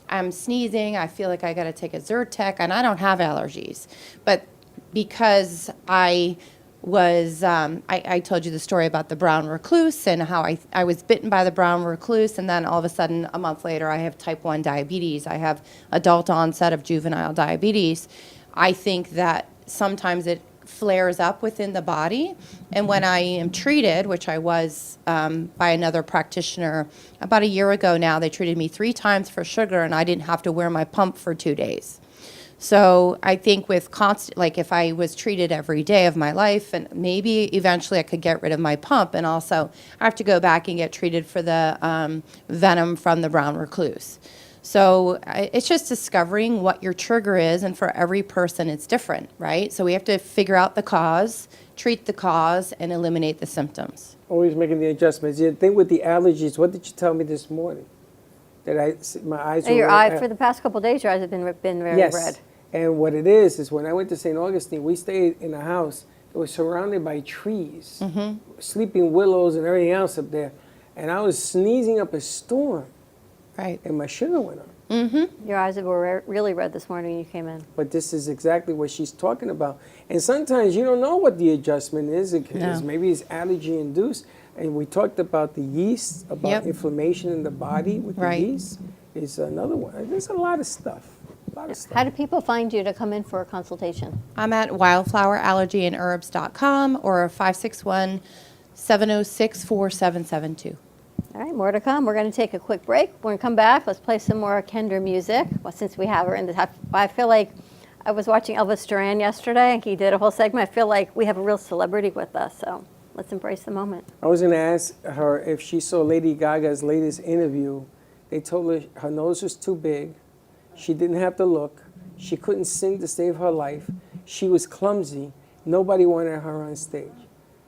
I'm sneezing, I feel like I got to take a Zyrtec, and I don't have allergies. But because I was, I told you the story about the brown recluse and how I was bitten by the brown recluse, and then all of a sudden, a month later, I have type 1 diabetes. I have adult onset of juvenile diabetes. I think that sometimes it flares up within the body, and when I am treated, which I was by another practitioner about a year ago now, they treated me 3 times for sugar, and I didn't have to wear my pump for 2 days. So I think with like if I was treated every day of my life, and maybe eventually I could get rid of my pump, and also I have to go back and get treated for the venom from the brown recluse. So it's just discovering what your trigger is, and for every person it's different, right? So we have to figure out the cause, treat the cause, and eliminate the symptoms. Always making the adjustments. The thing with the allergies, what did you tell me this morning? That my eyes were Your red? eye, for the past couple of days, your eyes have been very Yes. red. And what it is when I went to St. Augustine, we stayed in a house that was surrounded by trees, sleeping willows and everything else up there. And I was sneezing up a storm. Right. And my sugar went up. Your eyes were really red this morning when you came in. But this is exactly what she's talking about. And sometimes you don't know what the adjustment is. Maybe it's allergy induced. And we talked about the yeast, about inflammation in the body with the yeast. Is another one. There's a lot of stuff. How do people find you to come in for a consultation? I'm at wildflowerallergyandherbs.com or 561-706-4772. All right, more to come. We're going to take a quick break. When we come back, let's play some more Kendra music. Well, since we have her in the I feel like I was watching Elvis Duran yesterday, and he did a whole segment. I feel like we have a real celebrity with us, so let's embrace the moment. I was going to ask her if she saw Lady Gaga's latest interview. They told her her nose was too big. She didn't have to look. She couldn't sing to save her life. She was clumsy. Nobody wanted her on stage.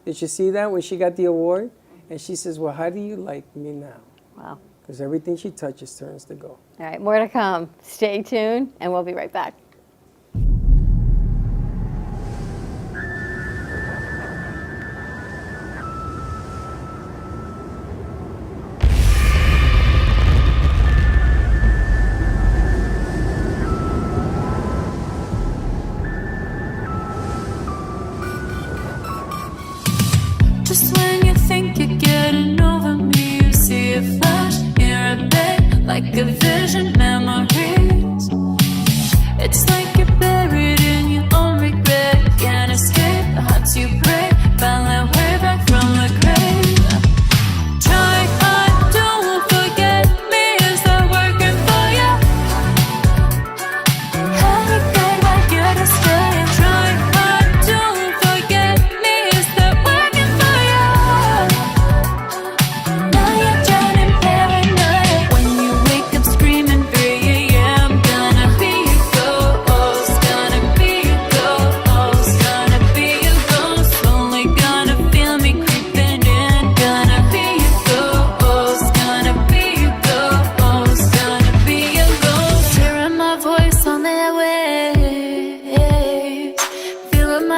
Did you see that when she got the award? And she says, well, how do you like me now? Wow. Because everything she touches turns to gold. All right, more to come. Stay tuned, and we'll be right back. Just when you think you're getting over me, you see a flash, hear a bang, like a vision, memories. It's like you're buried in your own regret. Can't escape the hearts you break. Found that way back from the grave. Try hard, don't forget me. Is that working for you? Everything I get is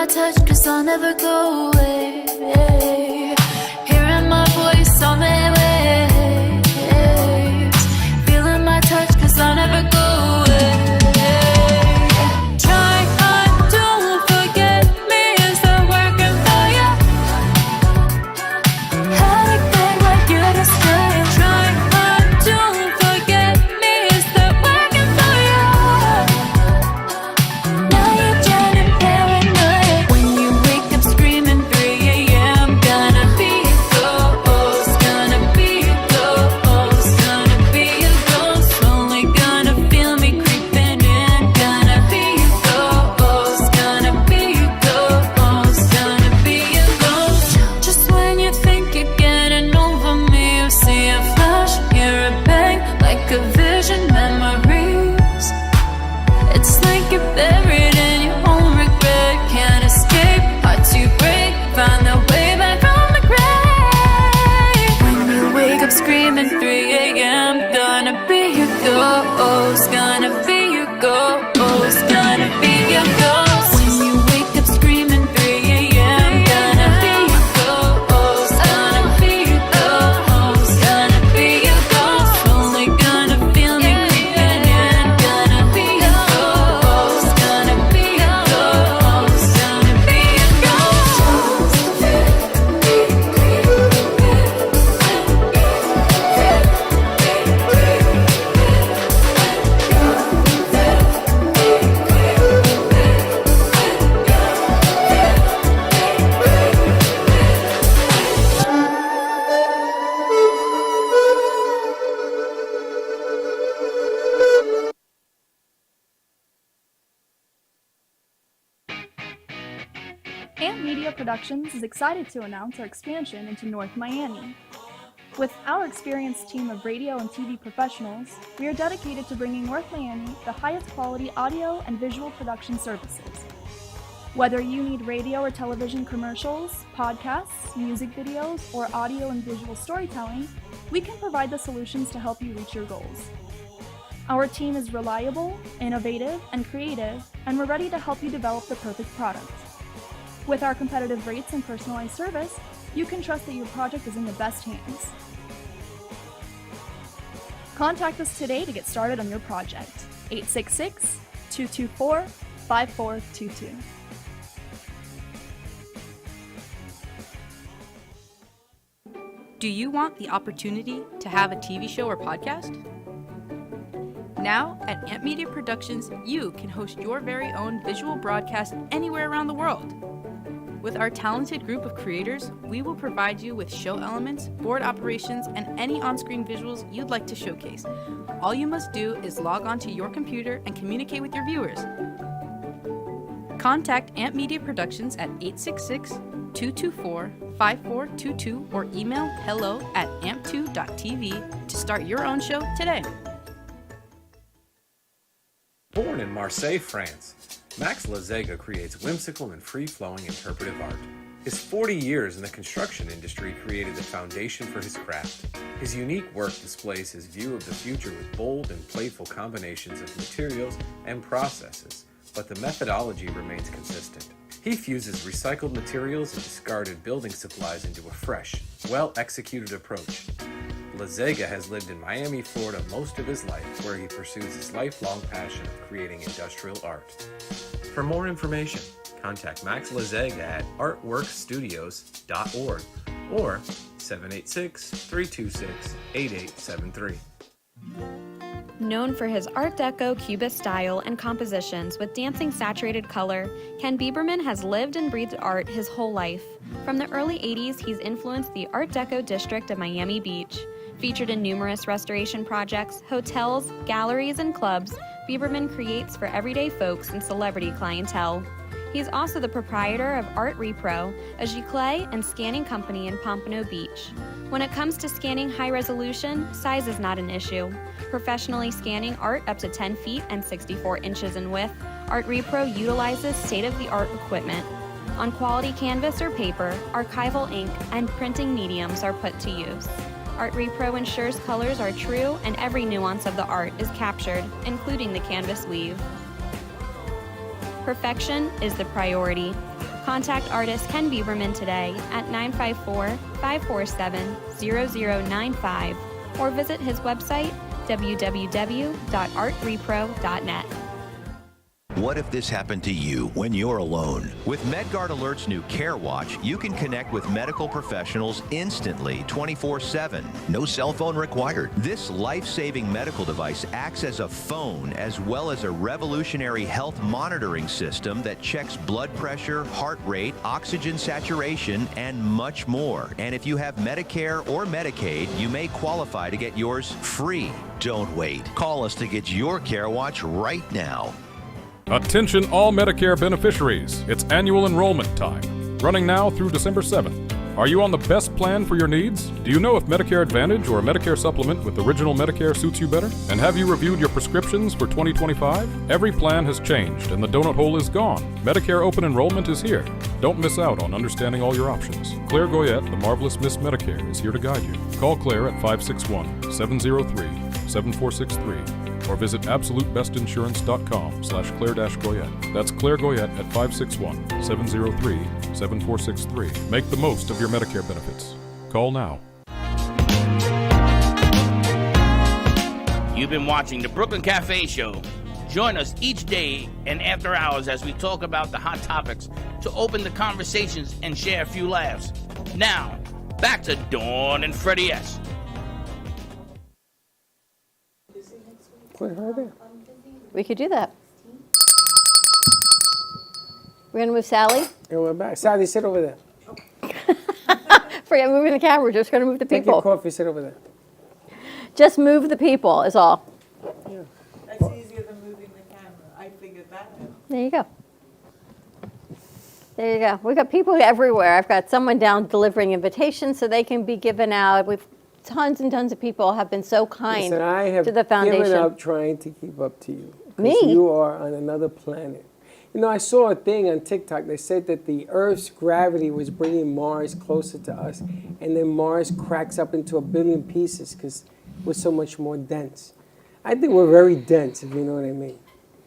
my touch, 'cause I'll never go away. Hearing my voice on the waves. Feeling my touch, 'cause I'll never go away. Try hard, don't forget me. Is that working for you? Had a girl like you to stay. Try hard, don't forget me. Is that working for you? Now you're getting paranoid. When you wake up screaming 3 a.m. Gonna be a ghost, gonna be a ghost, gonna be a ghost. Only gonna feel me creeping in. Gonna be a ghost, gonna be a ghost, gonna be a ghost. Just when you think you're getting over me, you see a flash, hear a bang, like a vision, memories. It's like you're buried in your own regret. Can't escape, hard to break. Find the way back from the grave. When you wake up screaming 3 a.m. Gonna be your ghost. Gonna be your ghost. Gonna be your ghost. When you wake up screaming 3 a.m. Gonna be your ghost. Gonna be your ghost. Gonna be your ghost. Only gonna feel me creeping in. Gonna be your ghost. Gonna be your ghost. Gonna be your ghost. Amp Media Productions is excited to announce our expansion into North Miami. With our experienced team of radio and TV professionals, we are dedicated to bringing North Miami the highest quality audio and visual production services. Whether you need radio or television commercials, podcasts, music videos, or audio and visual storytelling, we can provide the solutions to help you reach your goals. Our team is reliable, innovative, and creative, and we're ready to help you develop the perfect product. With our competitive rates and personalized service, you can trust that your project is in the best hands. Contact us today to get started on your project. 866-224-5422. Do you want the opportunity to have a TV show or podcast? Now, at Amp Media Productions, you can host your very own visual broadcast anywhere around the world. With our talented group of creators, we will provide you with show elements, board operations, and any on-screen visuals you'd like to showcase. All you must do is log onto your computer and communicate with your viewers. Contact Amp Media Productions at 866-224-5422 or email hello@amp2.tv to start your own show today. Born in Marseille, France, Max Lazega creates whimsical and free-flowing interpretive art. His 40 years in the construction industry created the foundation for his craft. His unique work displays his view of the future with bold and playful combinations of materials and processes, but the methodology remains consistent. He fuses recycled materials and discarded building supplies into a fresh, well-executed approach. Lazega has lived in Miami, Florida most of his life, where he pursues his lifelong passion of creating industrial art. For more information, contact Max Lazega at artworkstudios.org or 786-326-8873. Known for his Art Deco Cubist style and compositions with dancing saturated color, Ken Bieberman has lived and breathed art his whole life. From the early 80s, he's influenced the Art Deco district of Miami Beach. Featured in numerous restoration projects, hotels, galleries, and clubs, Bieberman creates for everyday folks and celebrity clientele. He's also the proprietor of Art Repro, a giclée and scanning company in Pompano Beach. When it comes to scanning high resolution, size is not an issue. Professionally scanning art up to 10 feet and 64 inches in width, Art Repro utilizes state-of-the-art equipment. On quality canvas or paper, archival ink and printing mediums are put to use. Art Repro ensures colors are true and every nuance of the art is captured, including the canvas weave. Perfection is the priority. Contact artist Ken Bieberman today at 954-547-0095 or visit his website www.artrepro.net. What if this happened to you when you're alone? With MedGuard Alert's new Care Watch, you can connect with medical professionals instantly, 24/7. No cell phone required. This life-saving medical device acts as a phone as well as a revolutionary health monitoring system that checks blood pressure, heart rate, oxygen saturation, and much more. And if you have Medicare or Medicaid, you may qualify to get yours free. Don't wait. Call us to get your Care Watch right now. Attention all Medicare beneficiaries. It's annual enrollment time, running now through December 7th. Are you on the best plan for your needs? Do you know if Medicare Advantage or a Medicare supplement with Original Medicare suits you better? And have you reviewed your prescriptions for 2025? Every plan has changed and the donut hole is gone. Medicare open enrollment is here. Don't miss out on understanding all your options. Claire Goyette, the marvelous Miss Medicare, is here to guide you. Call Claire at 561-703-7463 or visit absolutebestinsurance.com/Claire-Goyette. That's Claire Goyette at 561-703-7463. Make the most of your Medicare benefits. Call now. You've been watching the Brooklyn Cafe Show. Join us each day and after hours as we talk about the hot topics to open the conversations and share a few laughs. Now, back to Dawn and Freddie S. Put her there. We could do that. We're going to move Sally. And we're back. Sally, sit over there. Forget moving the camera. We're just going to move the Take people. your coffee, sit over there. Just move the people is all. That's easier than moving the camera. I figured that out. There you go. There you go. We've got people everywhere. I've got someone down delivering invitations so they can be given out. We've tons and tons of people have been so kind Listen, I have to the foundation. given up trying to keep up to you. 'Cause Me? You are on another planet. You know, I saw a thing on TikTok. They said that the Earth's gravity was bringing Mars closer to us, and then Mars cracks up into a billion pieces because we're so much more dense. I think we're very dense, if you know what I mean.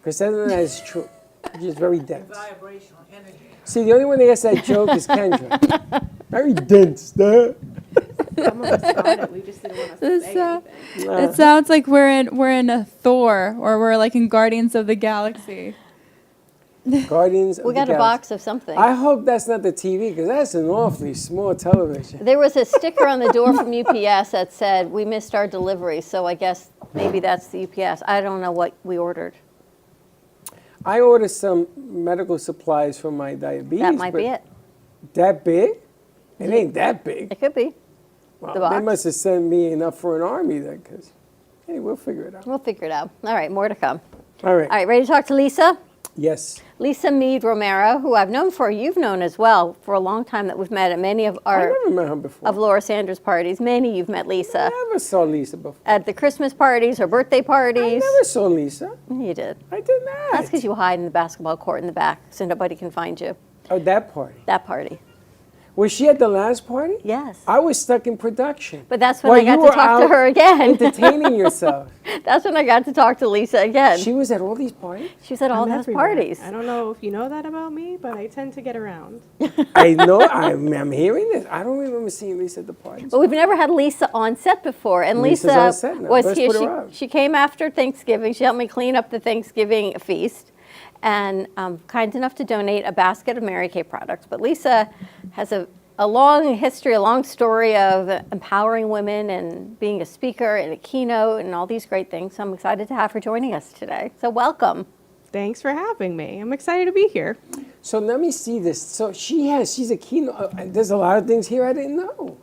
Because that is true. We're just very dense. Vibrational energy. See, the only one that gets that joke is Kendra. Very dense, duh. Some of us got it. We just didn't want to say anything. It sounds like we're in a Thor, or we're like in Guardians of the Galaxy. Guardians of We the got a Galaxy. box of something. I hope that's not the TV, because that's an awfully small television. There was a sticker on the door from UPS that said, "We missed our delivery," so I guess maybe that's the UPS. I don't know what we ordered. I ordered some medical supplies for my diabetes. That might be but it. That big? It ain't that big. It could be. Well, The box? they must have sent me enough for an army then, because, hey, we'll figure it out. We'll figure it out. All right, more to come. All right. All right, ready to talk to Lisa? Yes. Lisa Meade Romero, who I've known you've known as well for a long time, that we've met at many of I our never met her before. of Laura Sanders' parties. Many you've met Lisa. I never saw Lisa before. At the Christmas parties or birthday parties. I never saw Lisa. You did. I did not. That's because you hide in the basketball court in the back so nobody can find you. Oh, that party. That party. Was she at the last party? Yes. I was stuck in production. But that's when While I got you to were talk to out her again. entertaining yourself. That's when I got to talk to Lisa again. She was at all these parties? She was at all I'm those everywhere. parties. I don't know if you know that about me, but I tend to get around. I know. I'm hearing this. I don't remember seeing Lisa at the parties. But we've never had Lisa on set before. And Lisa's Lisa on set now. was Let's here. put her up. She came after Thanksgiving. She helped me clean up the Thanksgiving feast and kind enough to donate a basket of Mary Kay products. But Lisa has a long history, a long story of empowering women and being a speaker and a keynote and all these great things. So I'm excited to have her joining us today. So welcome. Thanks for having me. I'm excited to be here. So let me see this. So she's a keynote. There's a lot of things here I didn't know.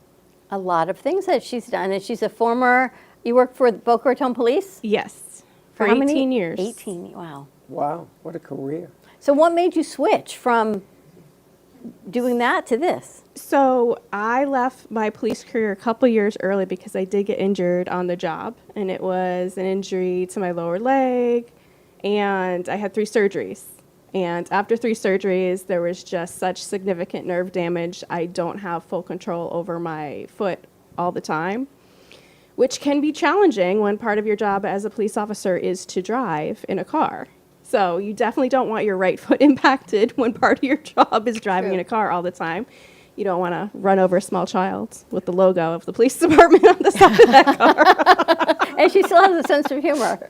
A lot of things that she's done. And she's a former, you worked for the Boca Raton Police? Yes. For how many? 18 years. 18, wow. Wow, what a career. So what made you switch from doing that to this? So I left my police career a couple years early because I did get injured on the job, and it was an injury to my lower leg, and I had 3 surgeries. And after 3 surgeries, there was just such significant nerve damage. I don't have full control over my foot all the time, which can be challenging when part of your job as a police officer is to drive in a car. So you definitely don't want your right foot impacted when part of your job is driving in a car all the time. You don't want to run over a small child with the logo of the police department on the side of that car. And she still has a sense of humor.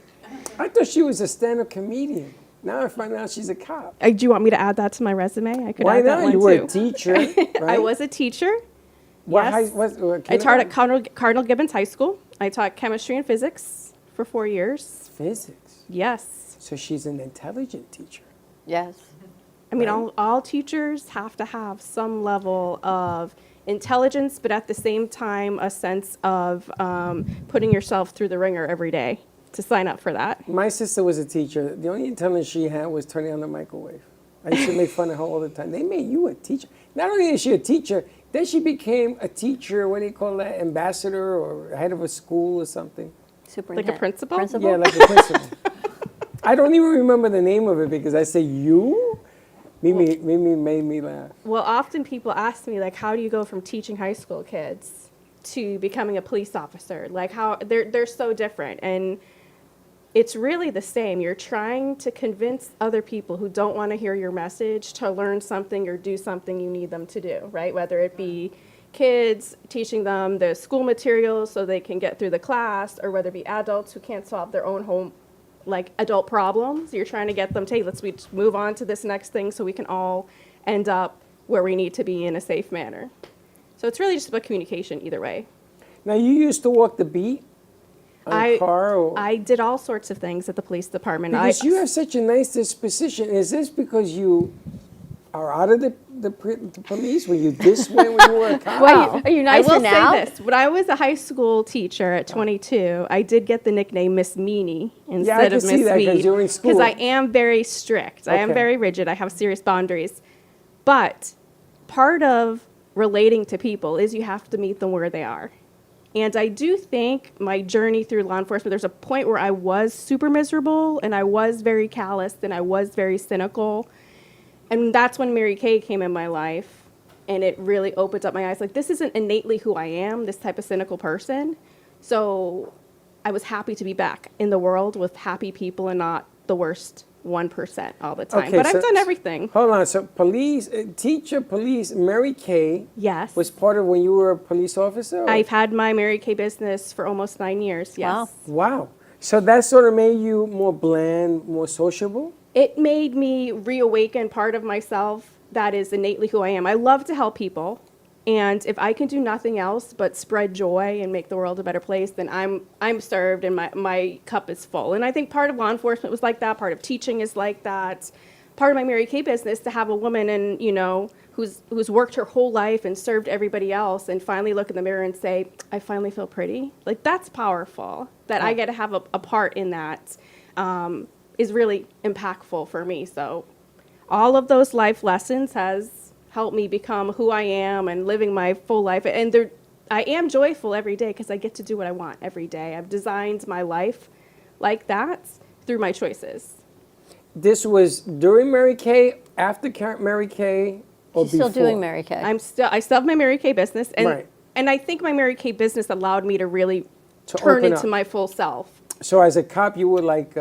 I thought she was a stand-up comedian. Now I find out she's a cop. Do you want me to add that to my resume? I could Why add that not? one You were too. a teacher, right? I was a teacher. What Yes. I taught at Cardinal Gibbons High School. I taught chemistry and physics for 4 years. Physics? Yes. So she's an intelligent teacher. Yes. I mean, all teachers have to have some level of intelligence, but at the same time, a sense of putting yourself through the ringer every day to sign up for that. My sister was a teacher. The only intelligence she had was turning on the microwave. I used to make fun of her all the time. They made you a teacher. Not only is she a teacher, then she became a teacher, what do you call that, ambassador or head of a school or something. Like a principal? Yeah, like a principal. I don't even remember the name of it because I say, you? Mimi made me laugh. Well, often people ask me, like, how do you go from teaching high school kids to becoming a police officer? Like, how they're so different. And it's really the same. You're trying to convince other people who don't want to hear your message to learn something or do something you need them to do, right? Whether it be kids, teaching them the school materials so they can get through the class, or whether it be adults who can't solve their own home, like adult problems. You're trying to get them to, hey, let's move on to this next thing so we can all end up where we need to be in a safe manner. So it's really just about communication either way. Now, you used to walk the beat on a car? Or? I did all sorts of things at the police department. Because you have such a nice disposition. Is this because you are out of the police? Were you this way when you were a cop? Well, are you nicer I will now? say this. When I was a high school teacher at 22, I did get the nickname Miss Meanie instead of Miss see that because you're in school. Because I am very strict. I am Okay. very rigid. I have serious boundaries. But part of relating to people is you have to meet them where they are. And I do think my journey through law enforcement, there's a point where I was super miserable and I was very calloused and I was very cynical. And that's when Mary Kay came in my life, and it really opened up my eyes. Like, this isn't innately who I am, this type of cynical person. So I was happy to be back in the world with happy people and not the worst 1% all the time. Okay, But so- I've done everything. Hold on. So police, teacher, police, Mary Kay Yes. was part of when you were a police officer? or- I've had my Mary Kay business for almost 9 years, yes. Wow. So that sort of made you more bland, more sociable? It made me reawaken part of myself that is innately who I am. I love to help people. And if I can do nothing else but spread joy and make the world a better place, then I'm served and my cup is full. And I think part of law enforcement was like that. Part of teaching is like that. Part of my Mary Kay business, to have a woman and who's worked her whole life and served everybody else, and finally look in the mirror and say, I finally feel pretty. Like, that's powerful. That I get to have a part in that is really impactful for me. So all of those life lessons has helped me become who I am and living my full life. And I am joyful every day because I get to do what I want every day. I've designed my life like that through my choices. This was during Mary Kay, after Mary Kay, or She's before? still doing Mary Kay. I still have my Mary Kay business. And, Right. and I think my Mary Kay business allowed me to really To turn open into up. my full self. So as a cop, you were like,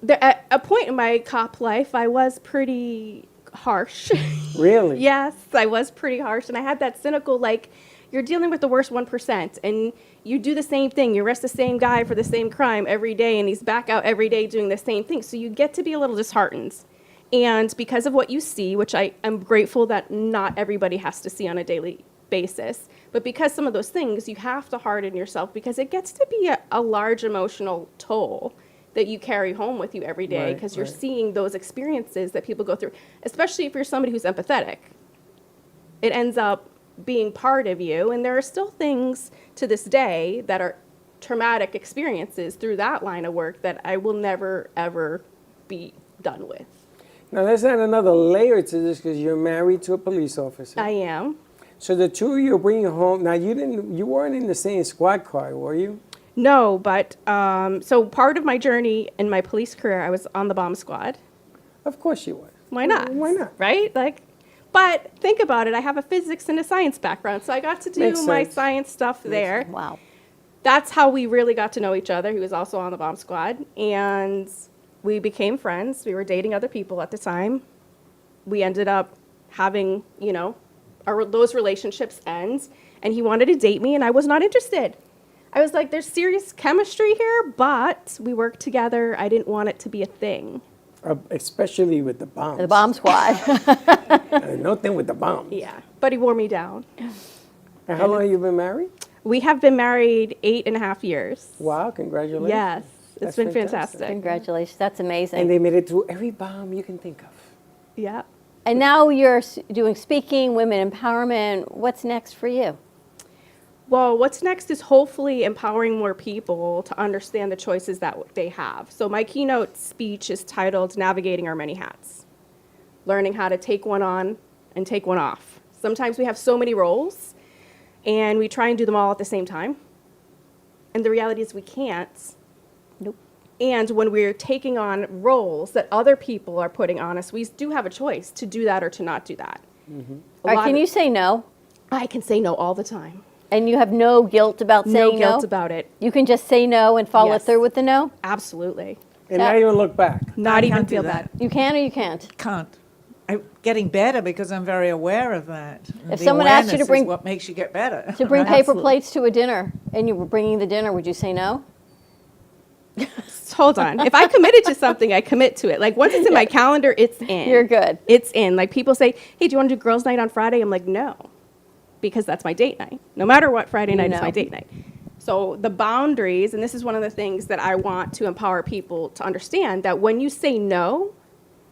At a point in my cop life, I was pretty harsh. really? Yes, I was pretty harsh. And I had that cynical, like, you're dealing with the worst 1%, and you do the same thing. You arrest the same guy for the same crime every day, and he's back out every day doing the same thing. So you get to be a little disheartened. And because of what you see, which I am grateful that not everybody has to see on a daily basis, but because some of those things, you have to harden yourself because it gets to be a large emotional toll that you carry home with you every day Right, because you're right. seeing those experiences that people go through, especially if you're somebody who's empathetic. It ends up being part of you, and there are still things to this day that are traumatic experiences through that line of work that I will never, ever be done with. Now let's add another layer to this because you're married to a police officer. I am. So the two of you are bringing home. Now you weren't in the same squad car, were you? No, but so part of my journey in my police career, I was on the bomb squad. Of course you were. Why not? Why not? Right? Like, but think about it. I have a physics and a science background, so I got to do Makes my sense. science stuff there. Wow. That's how we really got to know each other. He was also on the bomb squad, and We became friends. We were dating other people at the time. We ended up having, those relationships end. And he wanted to date me, and I was not interested. I was like, there's serious chemistry here, but we worked together. I didn't want it to be a thing. Especially with the bombs. The bomb squad. Nothing with the bombs. Yeah, but he wore me down. And how long have you been married? We have been married 8.5 years. Wow, congratulations. Yes, That's been fantastic. fantastic. Congratulations. That's amazing. And they made it through every bomb you can think of. Yeah. And now you're doing speaking, women empowerment. What's next for you? Well, what's next is hopefully empowering more people to understand the choices that they have. So my keynote speech is titled Navigating Our Many Hats. Learning how to take one on and take one off. Sometimes we have so many roles and we try and do them all at the same time. And the reality is we can't. Nope. And when we're taking on roles that other people are putting on us, we do have a choice to do that or to not do that. Mm-hmm. All right, can you say no? I can say no all the time. And you have no guilt about saying no? No guilt about it. You can just say no and follow through with the no? Absolutely. And not even look back. Not I even can't do feel that. bad. You can or you can't? Can't. I'm getting better because I'm very aware of that. And If the someone asked you to awareness bring- is what makes you get better. To bring Right? paper Absolutely. plates to a dinner and you were bringing the dinner, would you say no? Hold on. If I committed to something, I commit to it. Like once it's in my calendar, it's in. You're good. It's in. Like people say, hey, do you want to do girls' night on Friday? I'm like, no, because that's my date night. No matter what, Friday night is my date night. So the boundaries, and this is one of the things that I want to empower people to understand, that when you say no,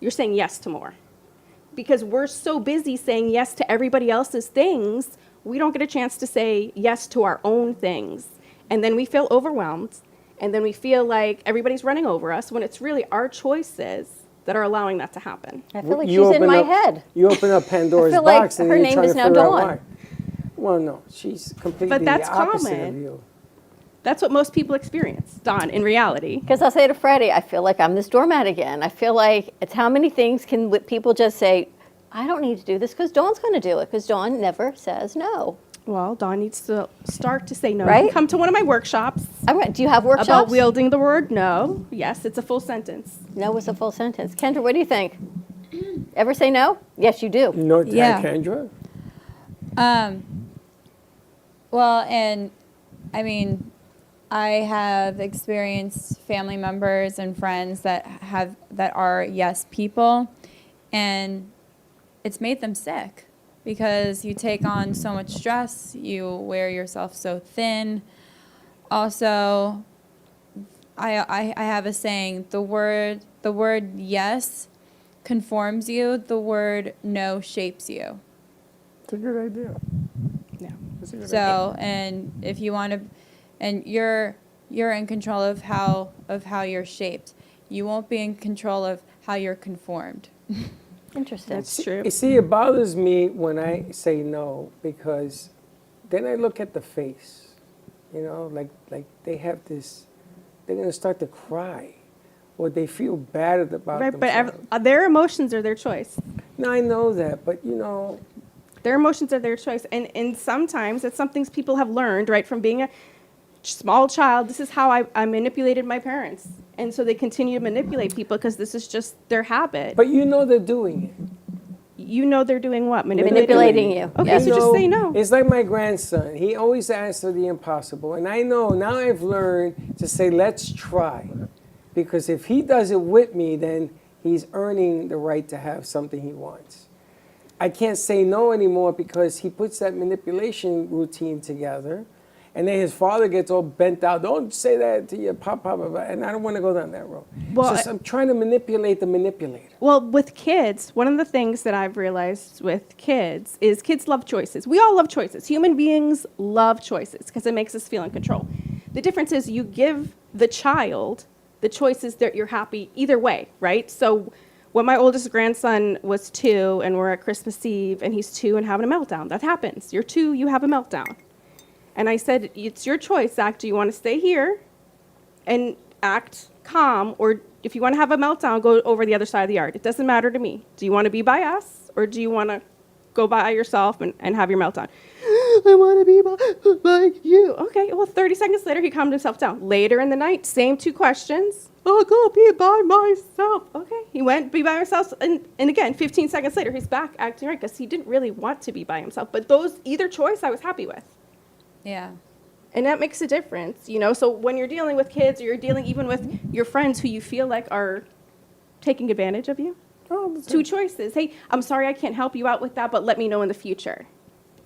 you're saying yes to more. Because we're so busy saying yes to everybody else's things, we don't get a chance to say yes to our own things. And then we feel overwhelmed. And then we feel like everybody's running over us when it's really our choices that are allowing that to happen. I feel like You she's in open my up- head. You open up Pandora's I feel like box and her you're name trying is to now figure out Dawn. why. Well, no, she's completely But that's the opposite common. of you. That's what most people experience, Dawn, in reality. Because I'll say to Freddie, I feel like I'm this doormat again. I feel like it's how many things can people just say, I don't need to do this because Dawn's going to do it, because Dawn never says no. Well, Dawn needs to start to say no. Right? Come to one of my workshops. Do you have workshops? About wielding the word no. Yes, it's a full sentence. No is a full sentence. Kendra, what do you think? Ever say no? Yes, you do. No, Yeah. Kendra? Well, and I mean, I have experienced family members and friends that are yes people, and it's made them sick because you take on so much stress, you wear yourself so thin. Also, I have a saying, the word yes conforms you, the word no shapes you. It's a good idea. Yeah. That's a good idea. So, and if you want to, and you're in control of how you're shaped. You won't be in control of how you're conformed. Interesting. That's true. You see, it bothers me when I say no, because then I look at the face, like they have this, they're going to start to cry, or they feel bad about Right, themselves. but their emotions are their choice. No, I know that, but Their emotions are their choice. And sometimes it's some things people have learned, right, from being a small child. This is how I manipulated my parents. And so they continue to manipulate people because this is just their habit. But they're doing it. You know they're doing what? Manipulating you. Okay, so just say no. It's like my grandson. He always asks for the impossible. And I know, now I've learned to say, let's try. Because if he does it with me, then he's earning the right to have something he wants. I can't say no anymore because he puts that manipulation routine together. And then his father gets all bent out. Don't say that to your papa. And I don't want to go down that road. Well, I'm trying to manipulate the manipulator. Well, with kids, one of the things that I've realized with kids is kids love choices. We all love choices. Human beings love choices because it makes us feel in control. The difference is you give the child the choices that you're happy either way, right? So when my oldest grandson was 2 and we're at Christmas Eve and he's 2 and having a meltdown, that happens. You're 2, you have a meltdown. And I said, it's your choice, Zach. Do you want to stay here and act calm? Or if you want to have a meltdown, go over the other side of the yard. It doesn't matter to me. Do you want to be by us? Or do you want to go by yourself and have your meltdown? I want to be like you. Okay, well, 30 seconds later, he calmed himself down. Later in the night, same 2 questions. I'll go be by myself. Okay, he went be by himself, and again, 15 seconds later, he's back acting right because he didn't really want to be by himself. But either choice, I was happy with. Yeah. And that makes a difference, you know? So when you're dealing with kids or you're dealing even with your friends who you feel like are taking advantage of you, two choices. Hey, I'm sorry I can't help you out with that, but let me know in the future.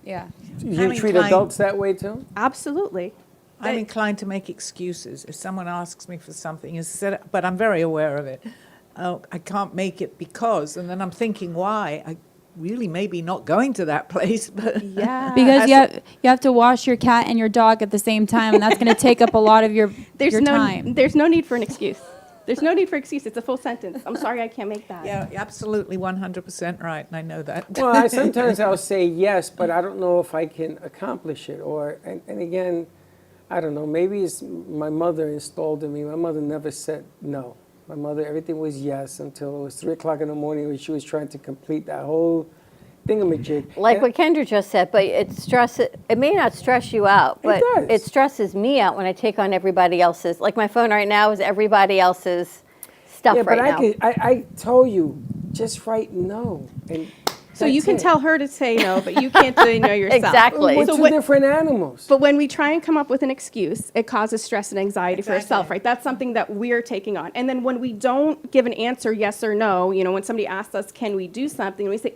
Yeah. You treat adults that way too? Absolutely. I'm inclined to make excuses if someone asks me for something, but I'm very aware of it. Oh, I can't make it because, and then I'm thinking why. I really maybe not going to that place, but Because you have to wash your cat and your dog at the same time, and that's going to take up a lot of your time. There's no need for an excuse. There's no need for excuse. It's a full sentence. I'm sorry I can't make that. Yeah, absolutely 100% right, and I know that. Well, sometimes I'll say yes, but I don't know if I can accomplish it. And again, I don't know, maybe it's my mother installed in me. My mother never said no. My mother, everything was yes until it was 3 o'clock in the morning when she was trying to complete that whole thingamajig. Like what Kendra just said, but it may not stress you out, but it stresses me out when I take on everybody else's. Like my phone right now is everybody else's stuff right now. I told you, just write no. And so you can tell her to say no, but you can't say no yourself. Exactly. We're two different animals. But when we try and come up with an excuse, it causes stress and anxiety for ourselves, right? That's something that we're taking on. And then when we don't give an answer, yes or no, you know, when somebody asks us, can we do something? And we say,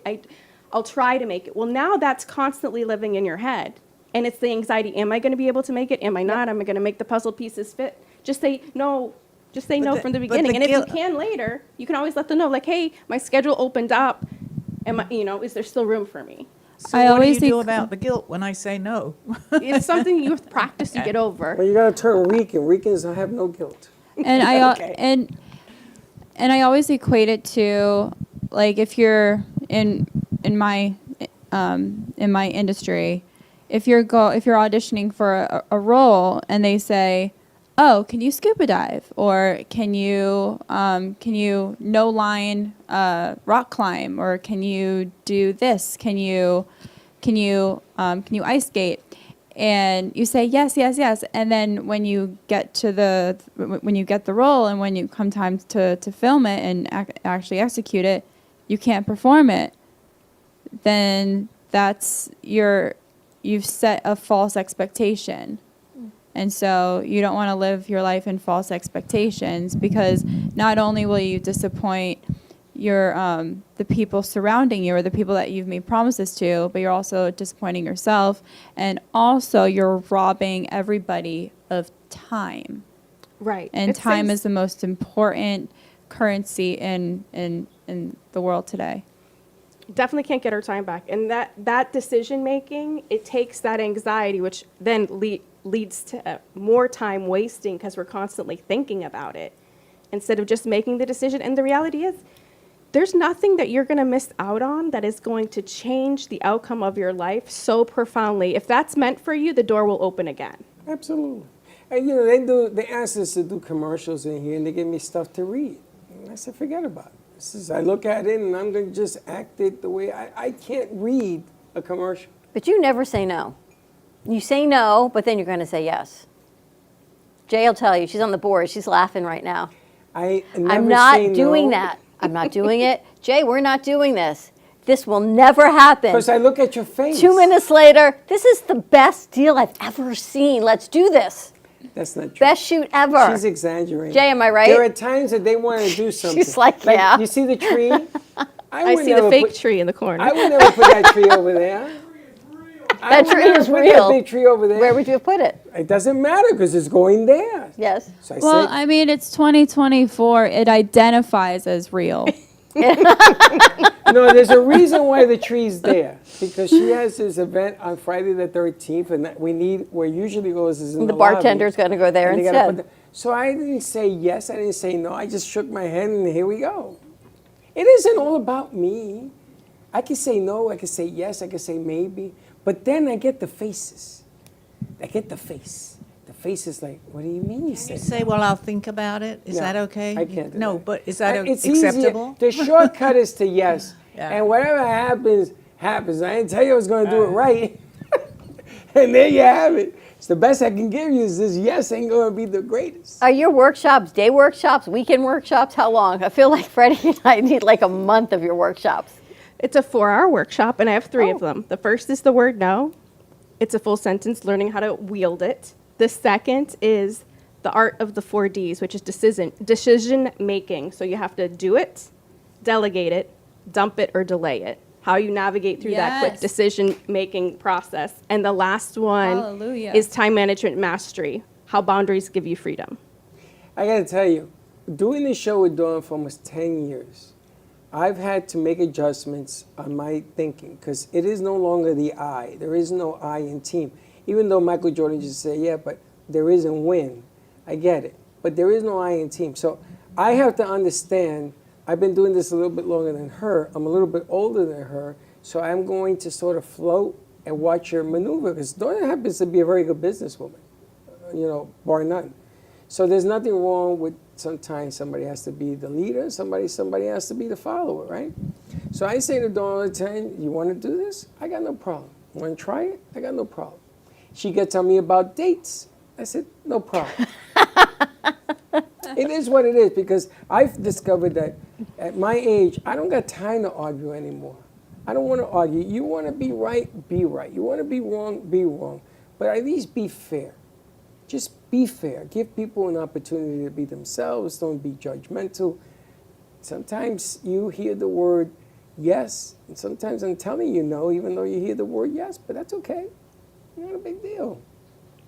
I'll try to make it. Well, now that's constantly living in your head. And it's the anxiety. Am I going to be able to make it? Am I not? Am I going to make the puzzle pieces fit? Just say no. Just say no from the beginning. And if you can later, you can always let them know, like, hey, my schedule opened up. Is there still room for me? So what do you do about the guilt when I say no? It's something you have to practice to get over. Well, you got to turn weak, and weakens don't have no guilt. And I always equate it to, like, if you're in my industry, if you're auditioning for a role and they say, oh, can you scuba dive, or can you no line rock climb, or can you do this? Can you ice skate? And you say yes, yes, yes, and then when you get the role and when you come time to film it and actually execute it, you can't perform it. Then you've set a false expectation. And so you don't want to live your life in false expectations, because not only will you disappoint the people surrounding you or the people that you've made promises to, but you're also disappointing yourself, and also you're robbing everybody of time. Right. And time is the most important currency in the world today. Definitely can't get our time back. And that decision making, it takes that anxiety, which then leads to more time wasting because we're constantly thinking about it instead of just making the decision. And the reality is, there's nothing that you're going to miss out on that is going to change the outcome of your life so profoundly. If that's meant for you, the door will open again. Absolutely. And they ask us to do commercials in here, and they give me stuff to read. And I said, forget about it. I look at it and I'm going to just act it the way I can't read a commercial. But you never say no. You say no, but then you're going to say yes. Jay will tell you, she's on the board. She's laughing right now. I'm not doing that. I'm not doing it. Jay, we're not doing this. This will never happen. Because I look at your face. 2 minutes later, this is the best deal I've ever seen. Let's do this. That's not true. Best shoot ever. She's exaggerating. Jay, am I right? There are times that they want to do something. She's like, yeah. You see the tree? I see the fake tree in the corner. I would never put that tree over there. That tree is real. That big tree over there. Where would you have put it? It doesn't matter because it's going there. Yes. So I mean, it's 2024. It identifies as real. No, there's a reason why the tree's there. Because she has this event on Friday the 13th, and where it usually goes is in the lobby. Bartender's going to go there instead. So I didn't say yes, I didn't say no. I just shook my head, and here we go. It isn't all about me. I can say no, I can say yes, I can say maybe. But then I get the faces. I get the face. The face is like, what do you mean you say? You say, well, I'll think about it. Is that okay? I can't do that. But is that It's acceptable? Easier. The shortcut is to yes. Yeah. And whatever happens, happens. I didn't tell you I was going to do it right. And there you have it. It's the best I can give you is this yes ain't going to be the greatest. Are your workshops day workshops, weekend workshops? How long? I feel like Freddie and I need like a month of your workshops. It's a 4-hour workshop, and I have 3 of them. The first is the word no. It's a full sentence, learning how to wield it. The second is the art of the 4 Ds, which is decision making. So you have to do it, delegate it, dump it, or delay it. How you navigate through that quick decision-making process. And the last one is time management mastery, how boundaries give you freedom. I got to tell you, doing this show with Dawn for almost 10 years, I've had to make adjustments on my thinking because it is no longer the I. There is no I in team. Even though Michael Jordan just said, yeah, but there is a win. I get it. But there is no I in team. So I have to understand I've been doing this a little bit longer than her. I'm a little bit older than her. So I'm going to sort of float and watch her maneuver because Dawn happens to be a very good businesswoman, bar none. So there's nothing wrong with sometimes somebody has to be the leader, somebody has to be the follower, right? So I say to Dawn all the time, you want to do this? I got no problem. You want to try it? I got no problem. She gets on me about dates. I said, no problem. It is what it is because I've discovered that at my age, I don't got time to argue anymore. I don't want to argue. You want to be right, be right. You want to be wrong, be wrong. But at least be fair. Just be fair. Give people an opportunity to be themselves. Don't be judgmental. Sometimes you hear the word yes, and sometimes I'm telling you no, even though you hear the word yes, but that's okay. Not a big deal.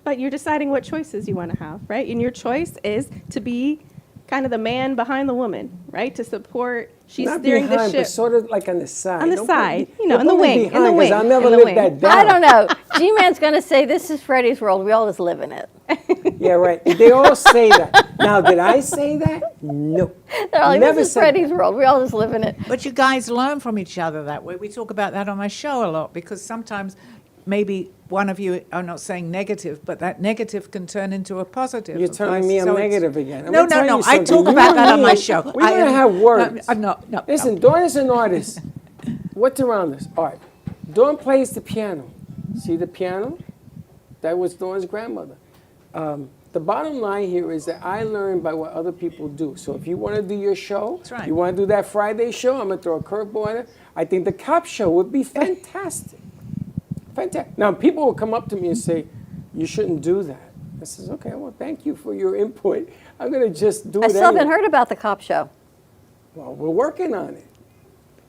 But you're deciding what choices you want to have, right? And your choice is to be kind of the man behind the woman, right? To support, she's Not steering behind, the ship. but sort of like on the side. On the Don't side, put me- in the don't put me wing, in behind, the 'cause wing. I'll never in the live wing. that down. I don't know. G-Man's going to say, this is Freddie's world. We all just live in it. Yeah, right. They all say that. Now, did I say that? No. They're like, Never this is said Freddie's world. We all just live in it. But you guys learn from each other that way. We talk about that on my show a lot because sometimes maybe one of you are not saying negative, but that negative can turn into a positive. You're telling me I'm So it's- negative again. I'm No, gonna tell no, you no. I something. talk You about and that on me, my show. We're going to have words. No. Listen, Dawn is an artist. What's around us? All right. Dawn plays the piano. See the piano? That was Dawn's grandmother. The bottom line here is that I learn by what other people do. So if you want to do your show, right. you want to do that Friday show, I'm going to throw a curveball in it. I think the cop show would be fantastic. Fantastic. Now, people will come up to me and say, you shouldn't do that. I says, okay, well, thank you for your input. I'm going to just do I it still haven't anyway. heard about the cop show. Well, we're working on it.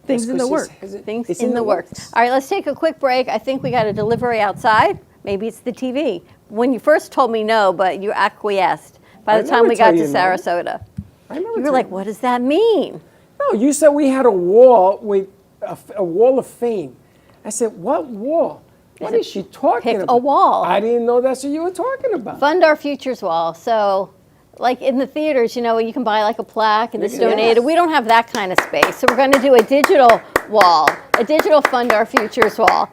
Things in the works. works. Things in the works. All right, let's take a quick break. I think we got a delivery outside. Maybe it's the TV. When you first told me no, but you acquiesced by the time we got to Sarasota. You were like, what does that mean? No, you said we had a wall with a wall of fame. I said, what wall? What is she talking about? Pick a wall. I didn't know that's what you were talking about. Fund Our Futures wall. So, like in the theaters, you can buy like a plaque and it's Yes. donated. We don't have that kind of space. So we're going to do a digital wall, a digital Fund Our Futures wall.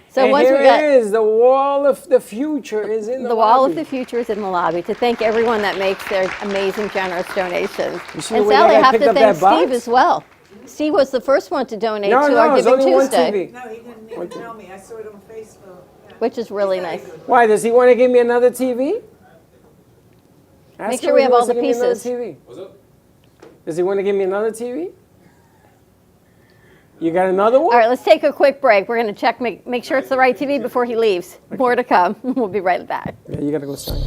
So and once here we got it is, the wall of the future is in the wall of the future is in the lobby to thank everyone that makes their amazing, generous donations. see And the way I Sally, I gotta have pick to up thank that box? Steve as well. Steve was the first one to donate No, to no, our it's Giving only one Tuesday, TV. No, he didn't even tell me. I saw it on Facebook. which is really nice. Why, does he want to give me another TV? Ask Make him sure we if have he all wants to the give me another pieces. TV. Does he want to give me another TV? You got another one? All right, let's take a quick break. We're going to check, make sure it's the right TV before he leaves. More to come. We'll be right back. Yeah, you got to go sign.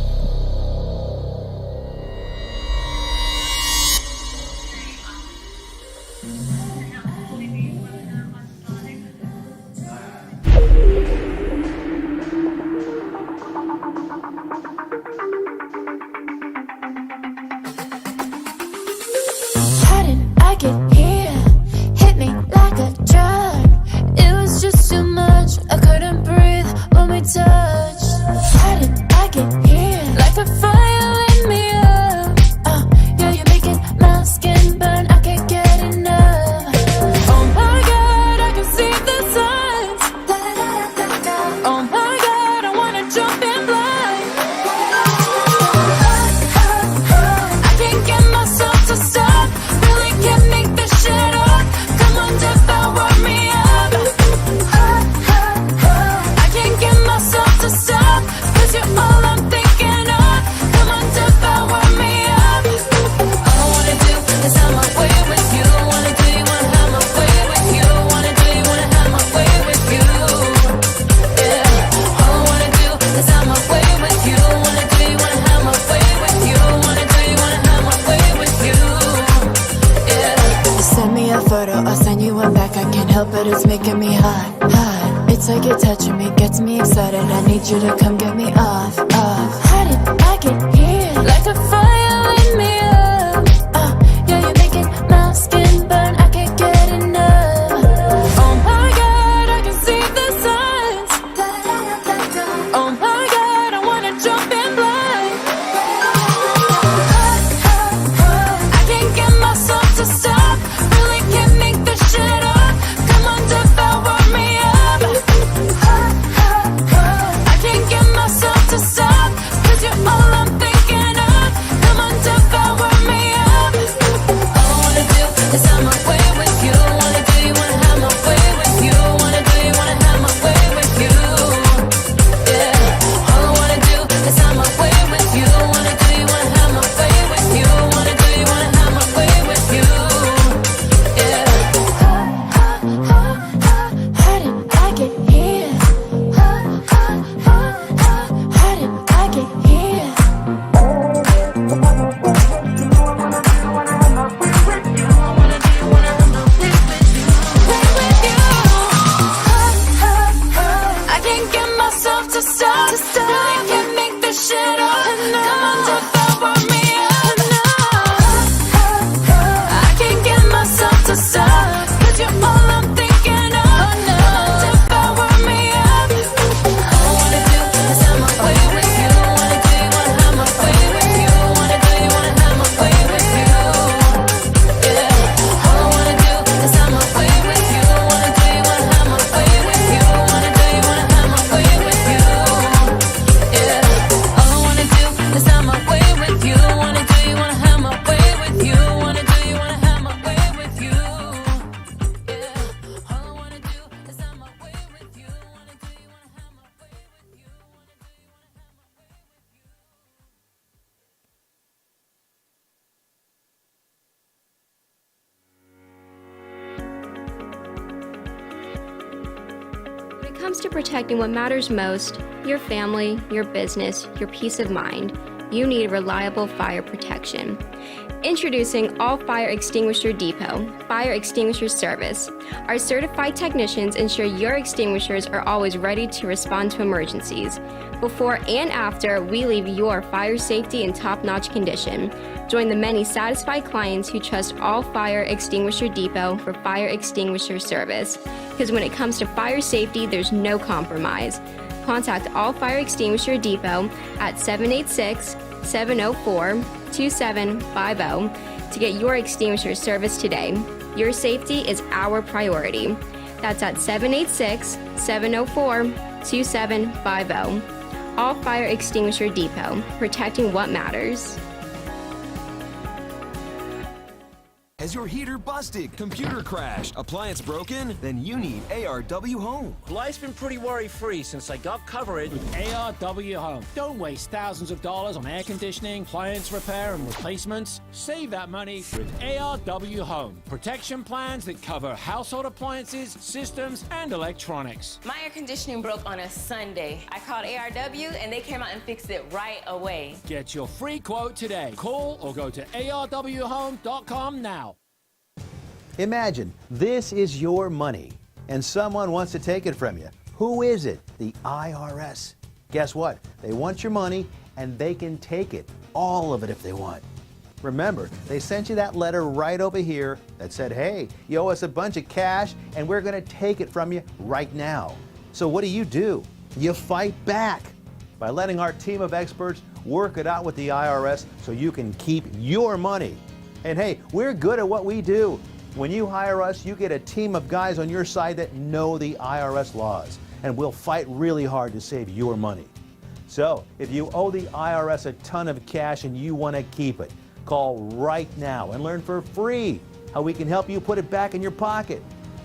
How did I get here? Hit me like a drug. It was just too much. I couldn't breathe when we touched. How did I get here? but it's making me hot, hot. It's like you're touching me, gets me excited. I need you to come get me off, off. How did I get here? Like a fire, light me up. Yeah, you're making my skin burn. I can't get enough. Oh my God, I can see the signs. Oh my God, I wanna jump and fly. I can't get myself to stop. Really can't make this shit up. Come on, devour me up. I can't get myself to stop. 'Cause you're all I'm thinking of. Come on, devour me up. All I wanna do is have my way with you. Wanna do, you wanna have my way with you. Wanna do, you wanna have my way with you. Yeah. All I wanna do is have my way with you. Wanna do, you wanna have my way with you. Wanna do, you wanna have my way with you. Yeah. How did I get here? How did I get here? I can't get myself to stop. Really can't make this shit up. Come on, devour me up. I can't get myself to stop. 'Cause you're all I'm thinking of. Come on, devour me up. All I wanna do is have my way with you. Wanna do, you wanna have my way with you. Wanna do, you wanna have my way with you. Yeah. All I wanna do is have my way with you. Wanna do, you wanna have my way with you. Wanna do, you wanna have my way with you. Yeah. All I wanna do is have my way with you. Wanna do, you wanna have my way with you. Wanna do, you wanna have my way with you. Yeah. All I wanna do is have my way with you. Wanna do, you wanna have my way with you. When it comes to protecting what matters most, your family, your business, your peace of mind, you need reliable fire protection. Introducing All Fire Extinguisher Depot, Fire Extinguisher Service. Our certified technicians ensure your extinguishers are always ready to respond to emergencies. Before and after, we leave your fire safety in top-notch condition. Join the many satisfied clients who trust All Fire Extinguisher Depot for fire extinguisher service. Because when it comes to fire safety, there's no compromise. Contact All Fire Extinguisher Depot at 786-704-2750 to get your extinguisher service today. Your safety is our priority. That's at 786-704-2750. All Fire Extinguisher Depot, protecting what matters. Has your heater busted, computer crashed, appliance broken? Then you need ARW Home. Life's been pretty worry-free since I got covered with ARW Home. Don't waste thousands of dollars on air conditioning, appliance repair, and replacements. Save that money with ARW Home. Protection plans that cover household appliances, systems, and electronics. My air conditioning broke on a Sunday. I called ARW and they came out and fixed it right away. Get your free quote today. Call or go to arwhome.com now. Imagine this is your money and someone wants to take it from you. Who is it? The IRS. Guess what? They want your money and they can take it, all of it if they want. Remember, they sent you that letter right over here that said, hey, you owe us a bunch of cash and we're going to take it from you right now. So what do? You fight back by letting our team of experts work it out with the IRS so you can keep your money. And hey, we're good at what we do. When you hire us, you get a team of guys on your side that know the IRS laws, and we'll fight really hard to save your money. So, if you owe the IRS a ton of cash and you want to keep it, call right now and learn for free how we can help you put it back in your pocket.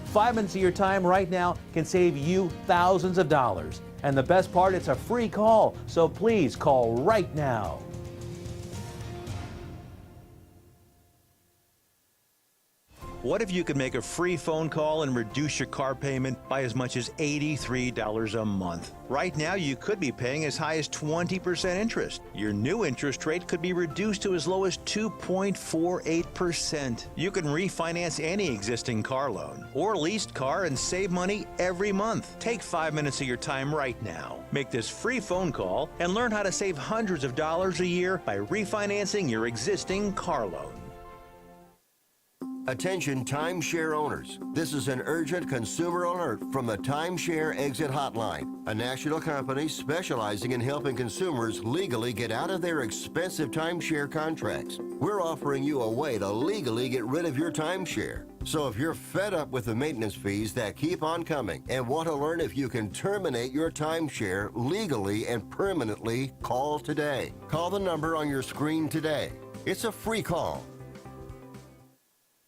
5 minutes of your time right now can save you thousands of dollars. And the best part, it's a free call, so please call right now. What if you could make a free phone call and reduce your car payment by as much as $83 a month? Right now, you could be paying as high as 20% interest. Your new interest rate could be reduced to as low as 2.48%. You can refinance any existing car loan or leased car and save money every month. Take 5 minutes of your time right now. Make this free phone call and learn how to save hundreds of dollars a year by refinancing your existing car loan. Attention timeshare owners. This is an urgent consumer alert from the Timeshare Exit Hotline, a national company specializing in helping consumers legally get out of their expensive timeshare contracts. We're offering you a way to legally get rid of your timeshare. So if you're fed up with the maintenance fees that keep on coming and want to learn if you can terminate your timeshare legally and permanently, call today. Call the number on your screen today. It's a free call.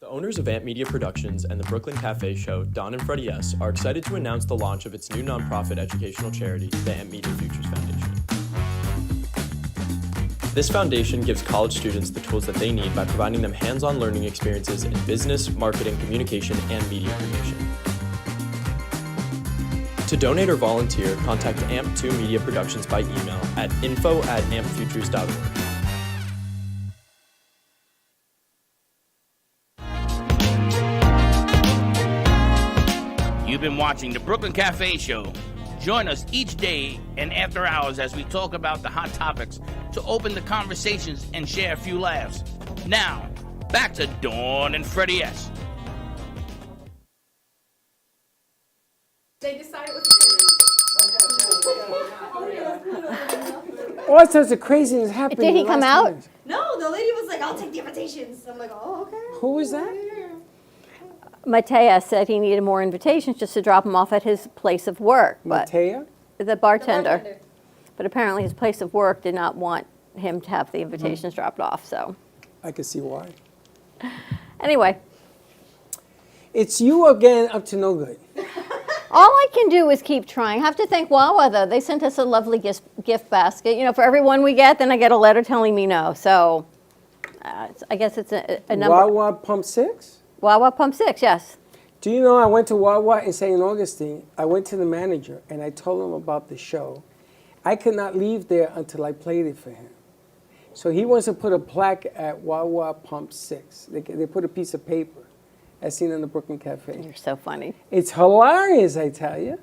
The owners of Amp Media Productions and the Brooklyn Cafe show, Don and Freddie S., are excited to announce the launch of its new nonprofit educational charity, the Amp Media Futures Foundation. This foundation gives college students the tools that they need by providing them hands-on learning experiences in business, marketing, communication, and media creation. To donate or volunteer, contact AMP2 Media Productions by email at info@ampfutures.org. You've been watching the Brooklyn Cafe Show. Join us each day and after hours as we talk about the hot topics to open the conversations and share a few laughs. Now, back to Dawn and Freddie S. They decided it was All sorts of craziness happened. Did he come out? No, the lady was like, I'll take the invitations. I'm like, oh, okay. Who was that? Matea said he needed more invitations just to drop him off at his place of work. But Matea? The bartender. But apparently his place of work did not want him to have the invitations dropped off, so. I can see why. Anyway. It's you again up to no good. All I can do is keep trying. I have to thank Wawa, though. They sent us a lovely gift basket. You know, for every one we get, then I get a letter telling me no. So I guess it's a number. Wawa Pump 6? Wawa Pump 6, yes. Do you know I went to Wawa in St. Augustine. I went to the manager and I told him about the show. I could not leave there until I played it for him. So he wants to put a plaque at Wawa Pump 6. They put a piece of paper as seen in the Brooklyn Cafe. You're so funny. It's hilarious, I tell you.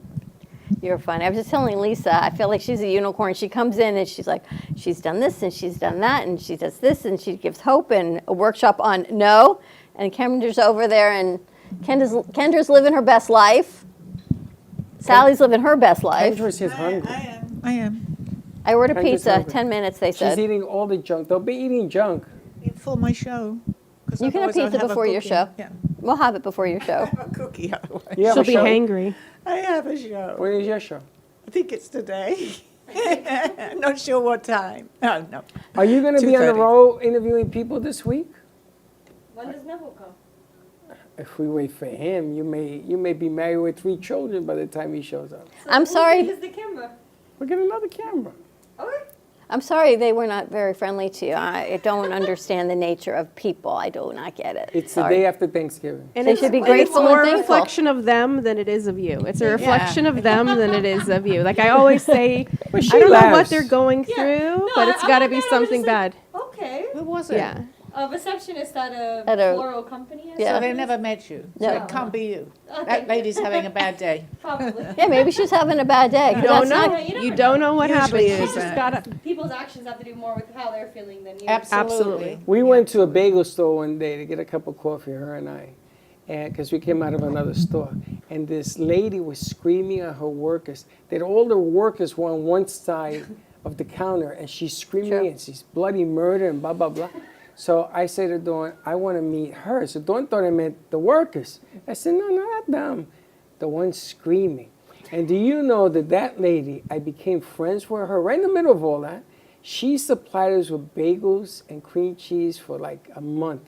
You're funny. I was just telling Lisa, I feel like she's a unicorn. She comes in and she's like, she's done this and she's done that and she does this and she gives hope and a workshop on no. And Kendra's over there and Kendra's living her best life. Sally's living her best life. Kendra's just hungry. I am. I ordered Kendra's pizza, hungry. 10 minutes, they said. She's eating all the junk. They'll be eating junk. For my show. You can have pizza before your show. Yeah. We'll have it before your show. A cookie otherwise. You have She'll a be show? hangry. I have a show. When is your show? I think it's today. Not sure what time. Oh, no. Are you going to be on the 2:30. road interviewing people this week? When does Neville come? If we wait for him, you may be married with 3 children by the time he shows up. So I'm sorry. Who's the camera? We'll get another camera. Okay. I'm sorry they were not very friendly to you. I don't understand the nature of people. I do not get it. It's the Sorry. day after Thanksgiving. And They it's, should be it's grateful more and a thankful. reflection of them than it is of you. It's a reflection of them than it is of you. Like I always say, But she I don't know what laughs. they're going through, but it's got to be something bad. Okay. Who was it? Yeah. A receptionist at a At a- floral company. Yeah. So they never met you. So No. it can't be you. Okay. That lady's having a bad day. Probably. Yeah, maybe she's having a bad day. 'cause You don't that's know. not- you You never don't know what Usually happens. You is just that. gotta. People's actions have to do more with how they're feeling than you. Absolutely. We went to a bagel store one day to get a cup of coffee, her and I, because we came out of another store. And this lady was screaming at her workers. That all the workers were on one side of the counter, and she's screaming, Sure. and she's bloody murder and blah, blah, blah. So I said to Dawn, I want to meet her. So Dawn thought I meant the workers. I said, no, not them. The one screaming. And do you know that lady, I became friends with her right in the middle of all that. She supplied us with bagels and cream cheese for like a month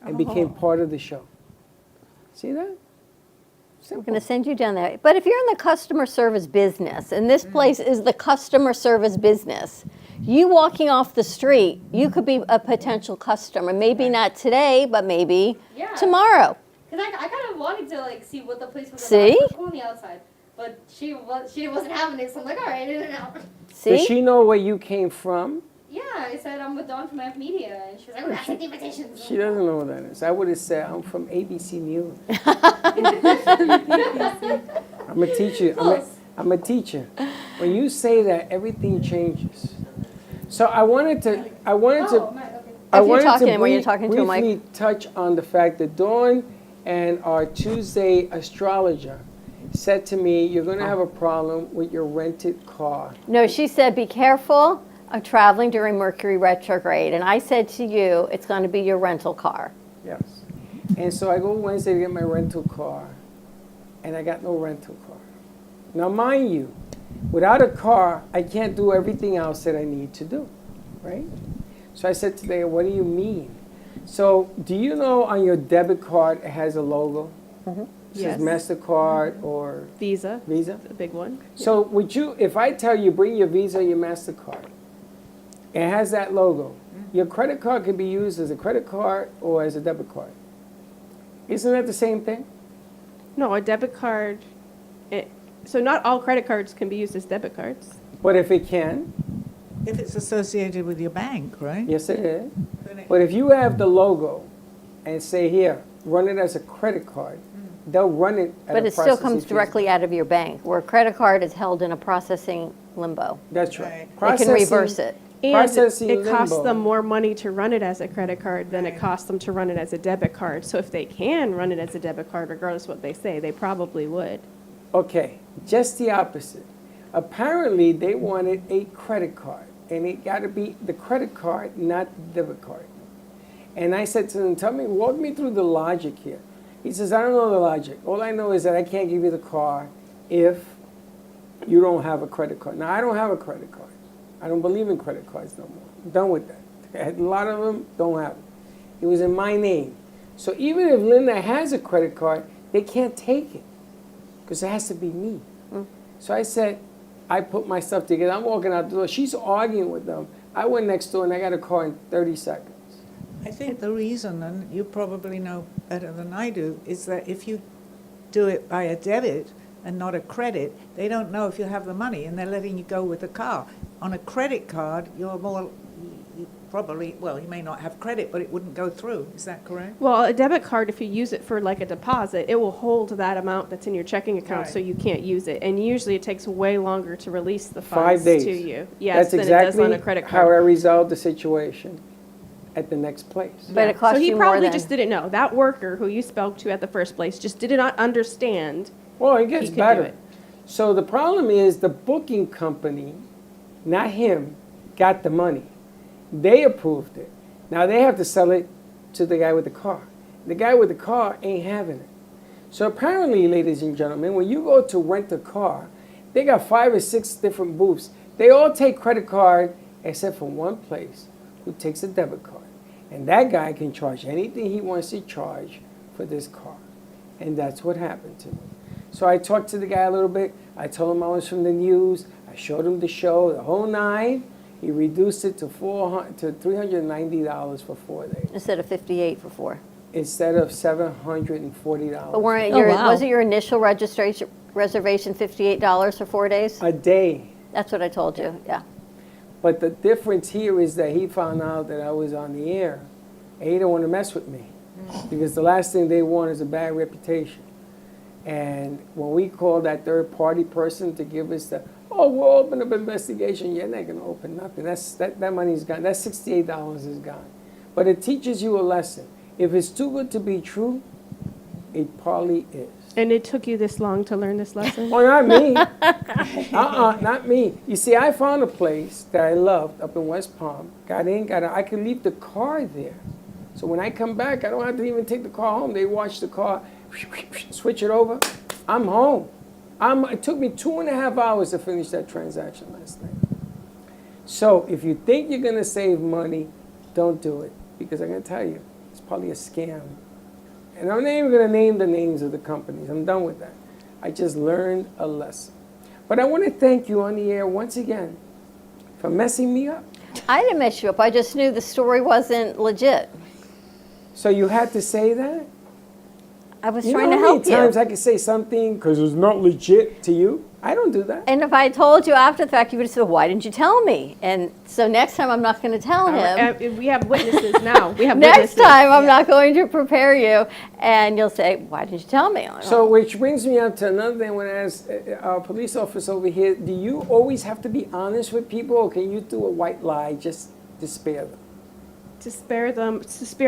and became part of the show. See that? We're going to send you down there. But if you're in the customer service business, and this place is the customer service business, you walking off the street, you could be a potential customer. Maybe not today, but maybe tomorrow. Because I kind of wanted to like see what the place was See? about. On the outside, but she wasn't having it, so I'm like, all right, in and out. Does she know where you came from? Yeah, I said I'm with Dawn from F Media, and she was like, "We're take the invitations." She doesn't know what that is. I would have said I'm from ABC News. I'm a teacher. I'm a teacher. When you say that, everything changes. So I wanted to briefly touch on the fact that Dawn and our Tuesday astrologer said to me, "You're going to have a problem with your rented car." No, she said, be careful of traveling during Mercury retrograde. And I said to you, it's going to be your rental car. Yes. And so I go Wednesday to get my rental car, and I got no rental car. Now, mind you, without a car, I can't do everything else that I need to do, right? So I said today, what do you mean? So do you know on your debit card it has a logo? Mm-hmm. It says MasterCard or Visa. Visa? The big one. So would you, if I tell you bring your Visa or your MasterCard, it has that logo. Your credit card can be used as a credit card or as a debit card. Isn't that the same thing? No, a debit card. So not all credit cards can be used as debit cards. But if it can? If it's associated with your bank, right? Yes, it is. But if you have the logo and say, here, run it as a credit card, they'll run it at But a it still processing comes fee. directly out of your bank, where a credit card is held in a processing limbo. That's right. They can reverse it. And Processing it costs limbo. them more money to run it as a credit card than it costs them to run it as a debit card. So if they can run it as a debit card, regardless of what they say, they probably would. Okay, just the opposite. Apparently, they wanted a credit card, and it got to be the credit card, not the debit card. And I said to him, walk me through the logic here. He says, I don't know the logic. All I know is that I can't give you the car if you don't have a credit card. Now, I don't have a credit card. I don't believe in credit cards no more. I'm done with that. A lot of them don't have it. It was in my name. So even if Linda has a credit card, they can't take it because it has to be me. So I said, I put my stuff together. I'm walking out the door. She's arguing with them. I went next door and I got a car in 30 seconds. I think the reason, and you probably know better than I do, is that if you do it by a debit and not a credit, they don't know if you have the money and they're letting you go with the car. On a credit card, you're more, you probably, well, you may not have credit, but it wouldn't go through. Is that correct? Well, a debit card, if you use it for like a deposit, it will hold that amount that's in your checking account, so you can't use it. And usually it takes way longer to release the 5 funds days. to you. Yes, That's than it does on exactly a credit how I card. resolved the situation at the next place. But it costs so he you more probably than- just didn't know. That worker who you spoke to at the first place just did not understand. Well, it gets he could do better. it. So the problem is the booking company, not him, got the money. They approved it. Now they have to sell it to the guy with the car. The guy with the car ain't having it. So apparently, ladies and gentlemen, when you go to rent a car, they got 5 or 6 different booths. They all take credit card except for one place who takes a debit card. And that guy can charge anything he wants to charge for this car. And that's what happened to me. So I talked to the guy a little bit. I told him I was from the news. I showed him the show, the whole 9. He reduced it to $390 for 4 days. Instead of 58 for 4. Instead of $740. But weren't wasn't your initial reservation $58 for 4 days? A day. That's what I told you, yeah. But the difference here is that he found out that I was on the air, and he didn't want to mess with me, because the last thing they want is a bad reputation. And when we called that third-party person to give us we'll open up an investigation, you're not going to open nothing. That money's gone. That $68 is gone. But it teaches you a lesson. If it's too good to be true, it probably is. And it took you this long to learn this lesson? Well, not me. Not me. You see, I found a place that I loved up in West Palm. Got in, got out. I could leave the car there. So when I come back, I don't have to even take the car home. They wash the car, switch it over. I'm home. It took me 2.5 hours to finish that transaction last night. So if you think you're going to save money, don't do it. Because I'm going to tell you, it's probably a scam. And I'm not even going to name the names of the companies. I'm done with that. I just learned a lesson. But I want to thank you on the air once again for messing me up. I didn't mess you up. I just knew the story wasn't legit. So you had to say that? I was You trying know to how help many you. times I could say something because it's not legit to you? I don't do that. And if I told you after the fact, you would have said, why didn't you tell me? And so next time I'm not going to tell him. We have witnesses now. We have Next witnesses. time I'm not going to prepare you. And you'll say, why didn't you tell me? I'm like, So, which brings me up to another thing. When I ask our police officer over here, do you always have to be honest with people, or can you do a white lie just to spare them? To spare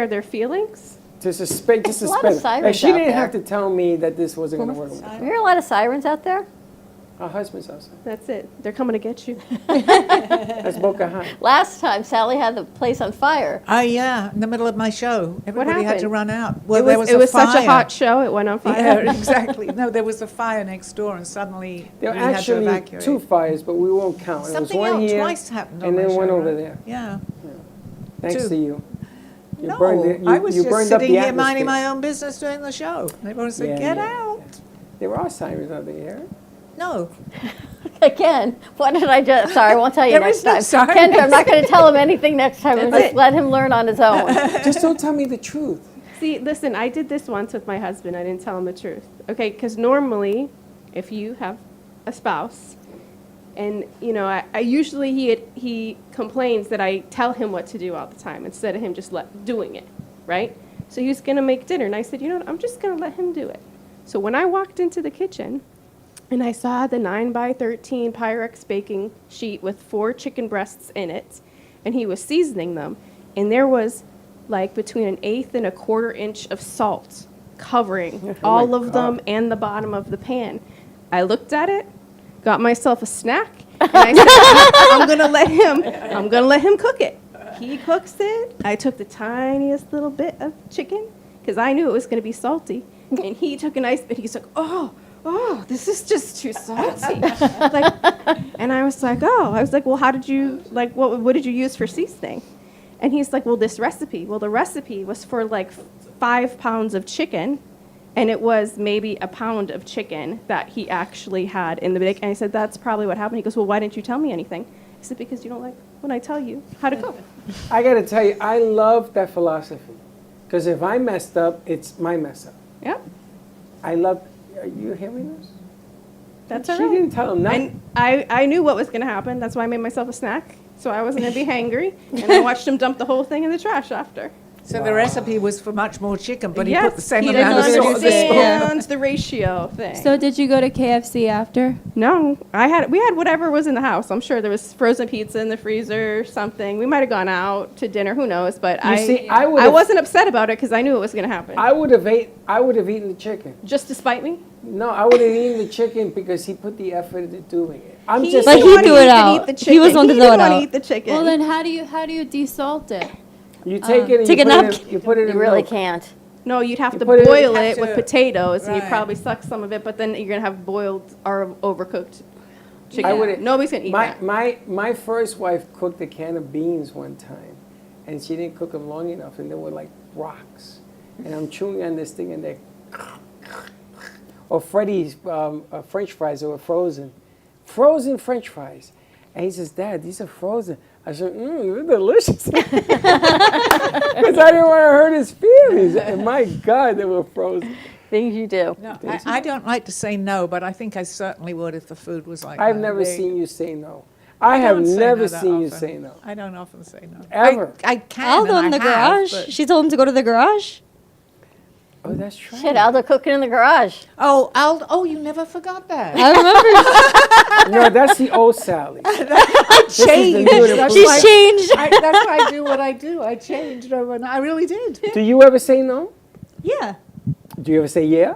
their feelings? To suspect, just There's a lot suspect. of sirens She out didn't there. have to tell me that this wasn't going to work. You hear a lot of sirens out there? Our husband's outside. That's it. They're coming to get you. That's Boca High. Last time, Sally had the place on fire. Oh, yeah, in the middle of my show. Everybody had to happened? run out. It was such a hot show, it went on fire. Yeah, exactly. No, there was a fire next door, and suddenly There were we had to actually evacuate. 2 fires, but we won't count. Something it was one else here, twice happened on and my then one show, over right? there. Yeah. Thanks 2. to you. You No, burned it. I was you just burned up sitting the here minding atmosphere. my own business doing the show. Everyone said, Yeah, get yeah, out. There are sirens out there. No. Again, what did I just? Sorry, I won't tell you There next is no time. sirens. Kendra, I'm not going to tell him anything next time. That's Just it. let him learn on his own. Just don't tell me the truth. See, listen, I did this once with my husband. I didn't tell him the truth. Okay, because normally, if you have a spouse, and I usually he complains that I tell him what to do all the time instead of him just doing it, right? So he was gonna make dinner, and I said, you know what? I'm just gonna let him do it. So when I walked into the kitchen, and I saw the 9x13 Pyrex baking sheet with 4 chicken breasts in it, and he was seasoning them, and there was like between 1/8 and 1/4 inch of salt covering all of them and the bottom of the pan. I looked at it, got myself a snack, and I said, I'm gonna let him cook it. He cooks it. I took the tiniest little bit of chicken because I knew it was gonna be salty, and he took a nice bit. He's like, oh, this is just too salty. And I was like, well, how did you, what did you use for seasoning? And he's like, well, this recipe. Well, the recipe was for 5 pounds of chicken, and it was maybe a pound of chicken that he actually had in the bake. And I said, that's probably what happened. He goes, well, why didn't you tell me anything? I said, because you don't like when I tell you how to cook. I got to tell you, I love that philosophy. Because if I messed up, it's my mess up. Yeah. I love, are you hearing this? That's She all right. didn't tell him nothing. And I knew what was going to happen. That's why I made myself a snack, so I wasn't going to be hangry. And I watched him dump the whole thing in the trash after. So the recipe was for much more chicken, but he Yes, put the same he amount of didn't salt in the spoon. understand the ratio thing. So did you go to KFC after? No, we had whatever was in the house. I'm sure there was frozen pizza in the freezer or something. We might have gone out to dinner, who knows? But I wasn't upset about it because I knew it was going to happen. I would have eaten the chicken. Just to spite me? No, I would have eaten the chicken because he put the effort into doing it. He just didn't saying- want to eat the chicken. He was one to He throw didn't it want to out. eat the chicken. Well, then how do you desalt it? You take it and Take you a put it napkin. in, you put it in You really milk. can't. No, you'd have You to put it- boil you have it to- with potatoes, and you Right. probably suck some of it, but then you're going to have boiled or overcooked chicken. I would've- Nobody's going to eat that. My first wife cooked a can of beans one time, and she didn't cook them long enough, and they were like rocks. And I'm chewing on this thing, and they're or Freddie's French fries that were frozen French fries. And he says, Dad, these are frozen. I said, they're delicious. Because I didn't want to hurt his feelings. And my God, they were frozen. Things you do. No, I don't like to say no, but I think I certainly would if the food was like I've that. never seen you say no. I have don't say never no that seen you often. say no. I don't often say no. Ever. I can. Aldo and in I the have, garage. but- She told him to go to the garage. Oh, that's true. Shit, Aldo cooking in the garage. Oh, Aldo, you never forgot that. I remember. No, that's the old Sally. I This is the changed. new That's She's why- changed. That's why I do what I do. I changed overnight. I really did. Do you ever say no? Yeah. Do you ever say yeah?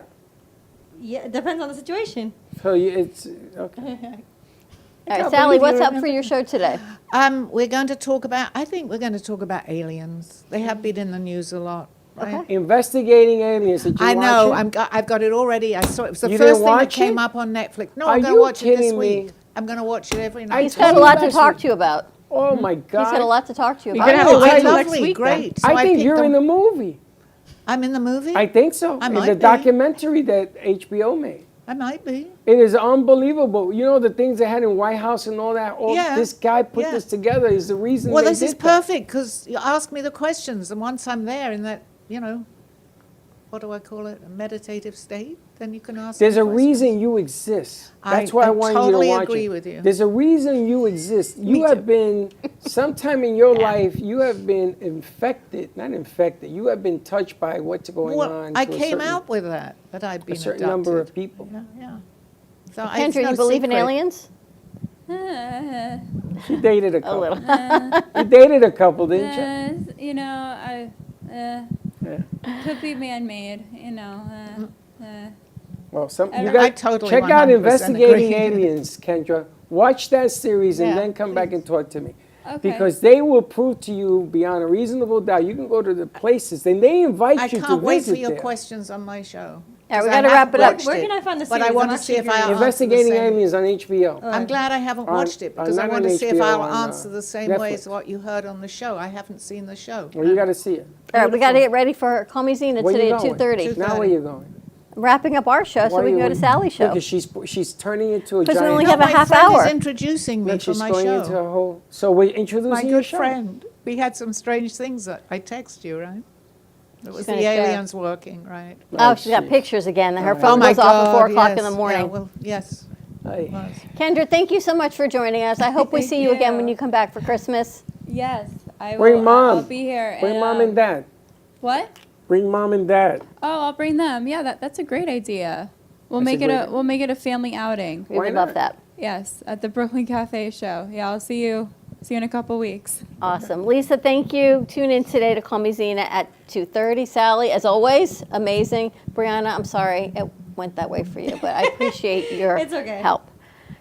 Yeah, it depends on the situation. So it's okay. All right, Sally, what's up for your show today? We're going to talk about. I think we're going to talk about aliens. They have been in the news a lot. Right? Investigating aliens. Did you I know. watch it? I've got it already. I saw it. It was the You first didn't thing that watch came it? up on Netflix. No, Are I'm going to you watch it this kidding me? week. I'm going to watch it every night. He's got a lot to talk to you about. Oh my God. He's got a lot to talk to you You're about. gonna have to wait till next lovely, week then. great. So I think picked you're in them- the movie. I'm in the movie. I think so. I In might the be. documentary that HBO made. I might be. It is unbelievable. You know the things they had in White House and all that. Yeah, This guy put yeah. this together. Is the reason. Well, they this is did that. perfect because you ask me the questions, and once I'm there, in that, what do I call it, a meditative state, then you can ask There's me a questions. reason you exist. That's why I want totally you to watch agree it. with you. There's a reason you exist. You have been, sometime in your life, you have been not infected, you have been touched by what's going on. I to a came certain- out with that I'd been a certain adopted. number of people. Yeah. So Kendra, you believe in aliens? She dated a couple. little. You dated a couple, didn't you? You know, could be man-made. You know. Well, I you don't- got I totally check out 100% Investigating agree. Aliens, Kendra. Watch that series and Yeah, then come back and talk to me. Okay. Because they will prove to you beyond a reasonable doubt. You can go to the places, and they invite I you to can't wait visit for your there. questions on my show. Yeah, we 'Cause I gotta wrap haven't it up. watched Where can I find the But I series? want I'm to see if actually I'll answer the Investigating same. Aliens on HBO. I'm glad I haven't On- watched it because I not want on to see if HBO, I'll on, answer the same way Netflix. as what you heard on the show. I haven't seen the show. Well, you got to see it. All right, we got to get ready for Call Me Zena Where you today at going? 2:30. Now where you going? Wrapping up our show so Why we can you- go to Sally's show. Because she's turning into a Because we giant. only have a my half friend hour. is introducing me Look, for she's my going show. into a whole. So we're introducing My your good show. friend. We had some strange things that I text you, right? It was the gonna share. aliens working, right? Oh, she's got pictures again. Her Oh phone my goes off at 4 God, o'clock in the yes. morning. Yeah, well, yes. Kendra, thank you so much for joining us. I hope we Thank see you again you. when you come back for Christmas. Yes, I will. Bring mom. I'll be here. Bring mom and dad. What? Bring mom and dad. Oh, I'll bring them. Yeah, that's a great idea. We'll That's make a it great- we'll make it a family outing. We would love that. Yes, at the Brooklyn Cafe show. Yeah, I'll see you in a couple weeks. Awesome. Lisa, thank you. Tune in today to Call Me Zena at 2:30. Sally, as always, amazing. Brianna, I'm sorry it went that way for you, but I appreciate your It's okay. help.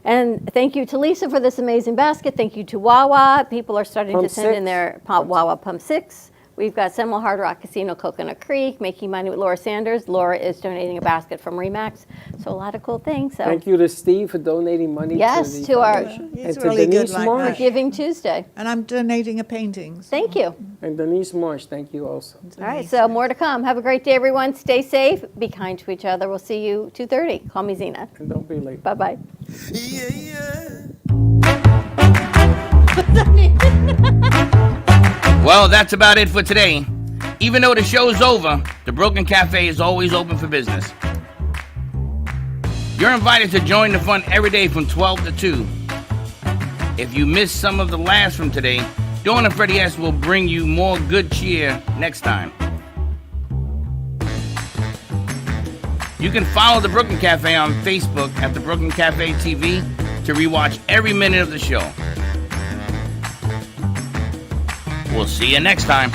And thank you to Lisa for this amazing basket. Thank you to Wawa. People are starting Pump to send in 6. their Wawa Pump 6. We've got Seminole Hard Rock Casino, Coconut Creek, Making Money with Laura Sanders. Laura is donating a basket from Remax. So a lot of cool things. So Thank you to Steve for donating money Yes, to the to our- foundation. He's and to really good Denise like Marsh. that. Giving Tuesday. And I'm donating a painting. Thank you. And Denise Marsh, thank you also. All right, so more to come. Have a great day, everyone. Stay safe. Be kind to each other. We'll see you 2:30. Call me Zena. And don't be late. Bye-bye. Well, that's about it for today. Even though the show's over, the Brooklyn Cafe is always open for business. You're invited to join the fun every day from 12 to 2. If you missed some of the laughs from today, Dawn and Freddie S. will bring you more good cheer next time. You can follow the Brooklyn Cafe on Facebook at the Brooklyn Cafe TV to rewatch every minute of the show. We'll see you next time.